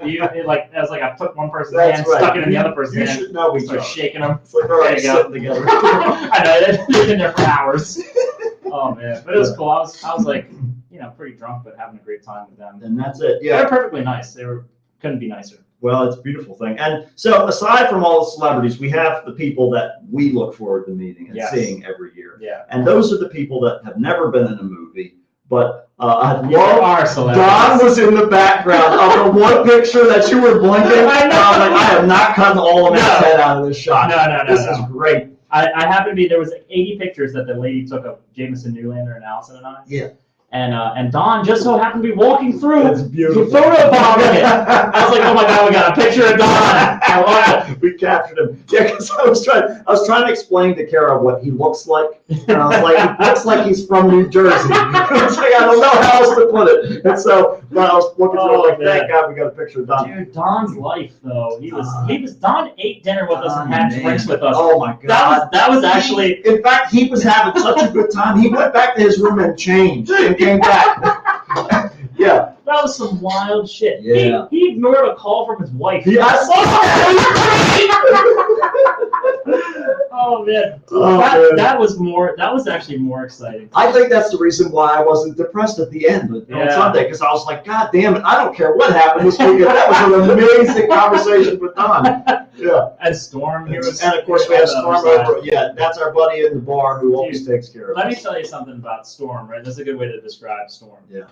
It was like I took one person's That's hand, right. stuck it in the other person's You hand, should know each started other. shaking them. It's like they're already There you sitting together. I know they've been there for hours. Oh man, but it was cool. I was like, pretty drunk, but having a great time with them. And that's it. They Yeah. were perfectly nice. Couldn't be nicer. Well, it's a beautiful thing. And so aside from all the celebrities, we have the people that we look forward to meeting and Yes. seeing every year. Yeah. And those are the people that have never been in a movie, but I You love are celebrities. Don was in the background of the one picture that you were blinking. I know. I was like, I have not cut all of Matt's No. head out of this shot. No. This is great. I happened to be, there was like 80 pictures that the lady took of Jameson Newlander and Allison and I. Yeah. And Don just so happened to be walking through. It's beautiful. Photobombing it. I was like, oh my God, we got a picture of Don. I love it. We captured him. Yeah, because I was trying to explain to Kara what he looks like. And I was like, he looks like he's from New Jersey. I was like, I don't know how else to put it. And so when I was looking through, I was like, thank God we got a picture of Don. Dude, Don's life though. He was Don ate dinner with us and had man. drinks with us. Oh my God. That was actually In fact, he was having such a good time. He went back to his room and changed and came back. Yeah. that was some wild shit. Yeah. He ignored a call from his wife. Yeah, I saw Oh man. Oh, man. That was actually more exciting. I think that's the reason why I wasn't depressed at the end on Yeah. Sunday, because I was like, God damn it, I don't care what happened this weekend. That was an amazing conversation with Don. Yeah. And Storm here was, And of course we have on the other Storm side. over. Yeah, that's our buddy in the bar who always takes care of Let me us. tell you something about Storm, right? That's a good way to describe Storm. Yeah.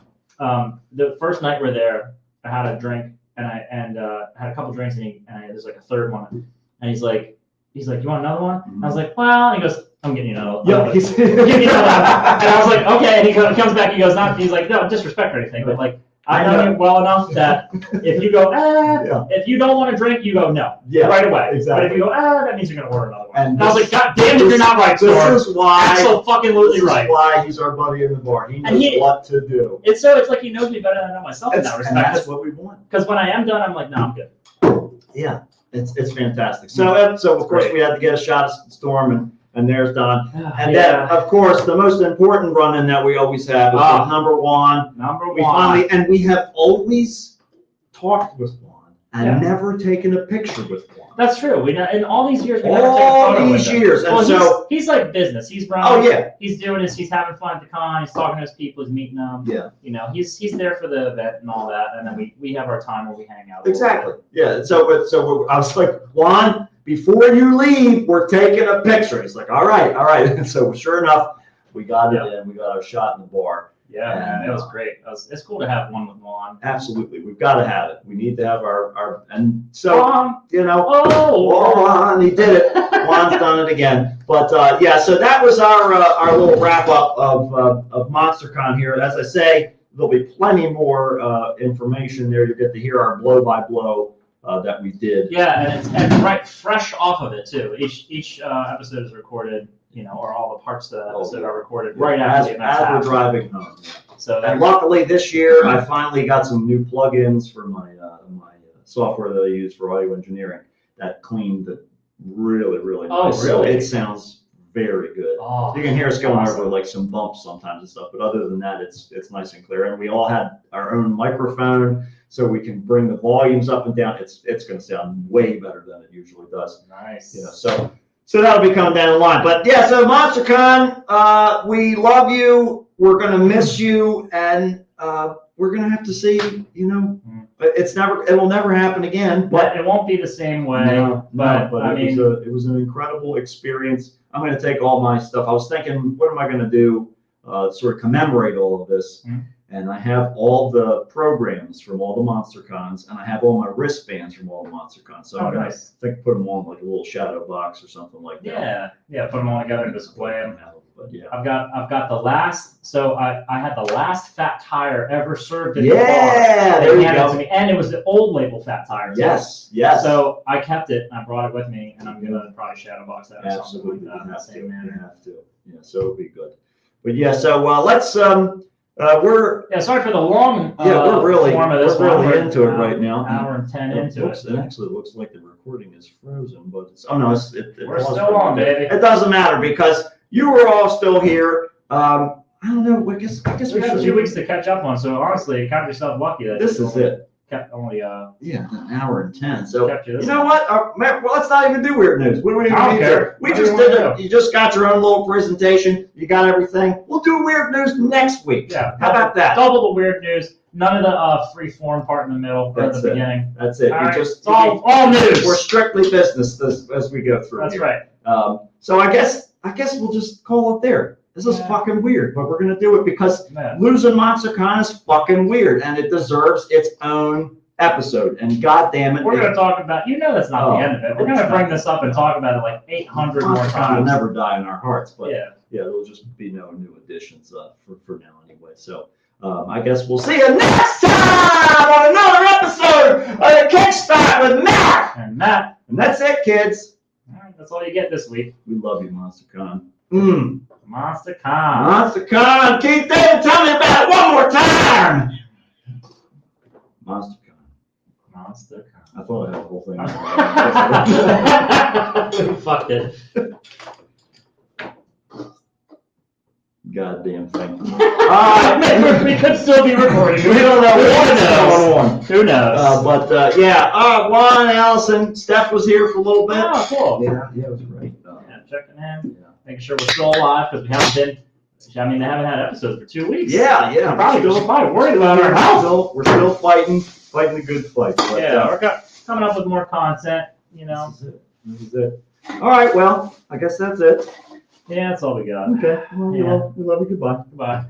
The first night we're there, I had a drink and I had a couple drinks and there's like a third one, and he's like, you want another one? And I was like, well, and he goes, I'm getting you another one. Yeah, Give me another one. And I was like, okay. And he comes back. He goes, he's like, no disrespect or anything, but like, I know you well enough that if you go, Yeah. if you don't want to drink, you go no, Yeah, right away. exactly. But if you go, that means you're gonna order another one. And And I was this- like, God damn it, you're not right, Storm. This is why. Absolutely This right. is why he's our buddy in the bar. He knows what to do. It's like he knows me better than I know myself in that And respect. that's what we want. Because when I am done, I'm like, no, I'm good. Yeah, it's fantastic. So of course Great. we had to get a shot of Storm, and there's Don. And Yeah. then of course the most important run-in that we always have is with number one. Number We one. finally, and we have always talked with Juan and Yeah. never taken a picture with Juan. That's true. In all these years, we never All taken a photo these with him. years, and Well, so he's like business. He's running. oh yeah, He's doing this. He's having fun at the con. He's talking to his people. He's meeting them. yeah, He's there for the event and all that. And then we have our time where we hang out. a little exactly. Yeah, so I was like, Juan, before you leave, we're taking a picture. He's like, all right. And so sure enough, we got it in. We got our shot in the bar. bit. Yeah, man, it was great. It's cool to have one with Juan. Absolutely, we've got to have it. We need to have our and so Oh, Juan, he did it. Juan's done it again. But yeah, so that was our little wrap up of MonsterCon here. As I say, there'll be plenty more information there. You'll get to hear our blow by blow that we did. Yeah, and it's right fresh off of it too. Each episode is recorded, or all the parts of the episode are recorded right after the event's as we're happened. driving home. So And that luckily this year, I finally got some new plugins for my software that I use for audio engineering that cleaned it really, really Oh, nice. So really? it sounds very good. oh, You can hear us going awesome. over like some bumps sometimes and stuff, but other than that, it's nice and clear. And we all had our own microphone, so we can bring the volumes up and down. It's going to sound way better than it usually does. Nice. So that'll be coming down the line. But yeah, so MonsterCon, we love you. We're going to miss you, and we're going to have to see. It will never happen again. But it won't be the same way. But I mean, it was an incredible experience. I'm going to take all my stuff. I was thinking, what am I going to do, sort of commemorate all of this? Mhm. and I have all the programs from all the Monster Cons, and I have all my wristbands from all the Monster Cons. So I'm gonna, nice. I think, put them on like a little shadow box or something like that. Yeah, put them all together and display them. But yeah. I've got the last, so I had the last Fat Tire ever served at the bar. Yeah, there They you handed it go. to me, and it was the old label Fat Tire. Too. Yes. So I kept it, and I brought it with me, and I'm gonna probably shadow box that or Absolutely, something like that in the same you manner. have to. Yeah, so it'll be good. But yeah, so let's we're Yeah, sorry for the long we're really form of this we're one. really into it An right now. Hour and 10 into it. It actually looks like the recording is frozen, but it's We're paused still for a on, minute. baby. It doesn't matter because you were all still here. I don't know. I guess We we got should. 2 weeks to catch up on, so honestly, count yourself lucky that This is it. kept only Yeah, an hour and 10. So kept you this you know what? Man, well, let's not even do weird news. What do we I don't need care. to? We What do just you did wanna it. You just got your own little presentation. You got everything. We'll do weird news next week. Yeah. How about that? Double the weird news. None of the free form part in the middle or That's at the it. beginning. That's it. All We right, just it's all news. We're strictly business as we go through. That's here. right. So I guess we'll just call it there. This is Yeah. fucking weird, but we're gonna do it because Man. losing MonsterCon is fucking weird, and it deserves its own episode. And goddamn it, We're going to talk about, that's not the end of it. We're going to it's bring not. this up and talk about it like 800 more MonsterCon will times. never die in our hearts, but Yeah. there'll just be no new additions for now anyway. So I guess we'll see you next time on another episode of the Kickstart with Matt. And Matt, And that's it, kids. all right, that's all you get this week. We love you, MonsterCon. MonsterCon. MonsterCon, Keith David, tell me about it one more time. MonsterCon. I thought I had the whole thing. Fucked it. Goddamn thing. We could still be recording. We don't know what's going on. Who knows? But Juan, Allison, Steph was here for a little bit. Oh, cool. Yeah, it was great. Yeah, checking in, Yeah. making sure we're still alive because we haven't been. I mean, they haven't had episodes for 2 weeks. Yeah. Probably worried about our health. We're still fighting the good fight. But, Yeah, we're coming up with more content. This is it. All right, well, I guess that's it. Yeah, that's all we got. Okay. Well, Yeah. we love you. Goodbye. Goodbye.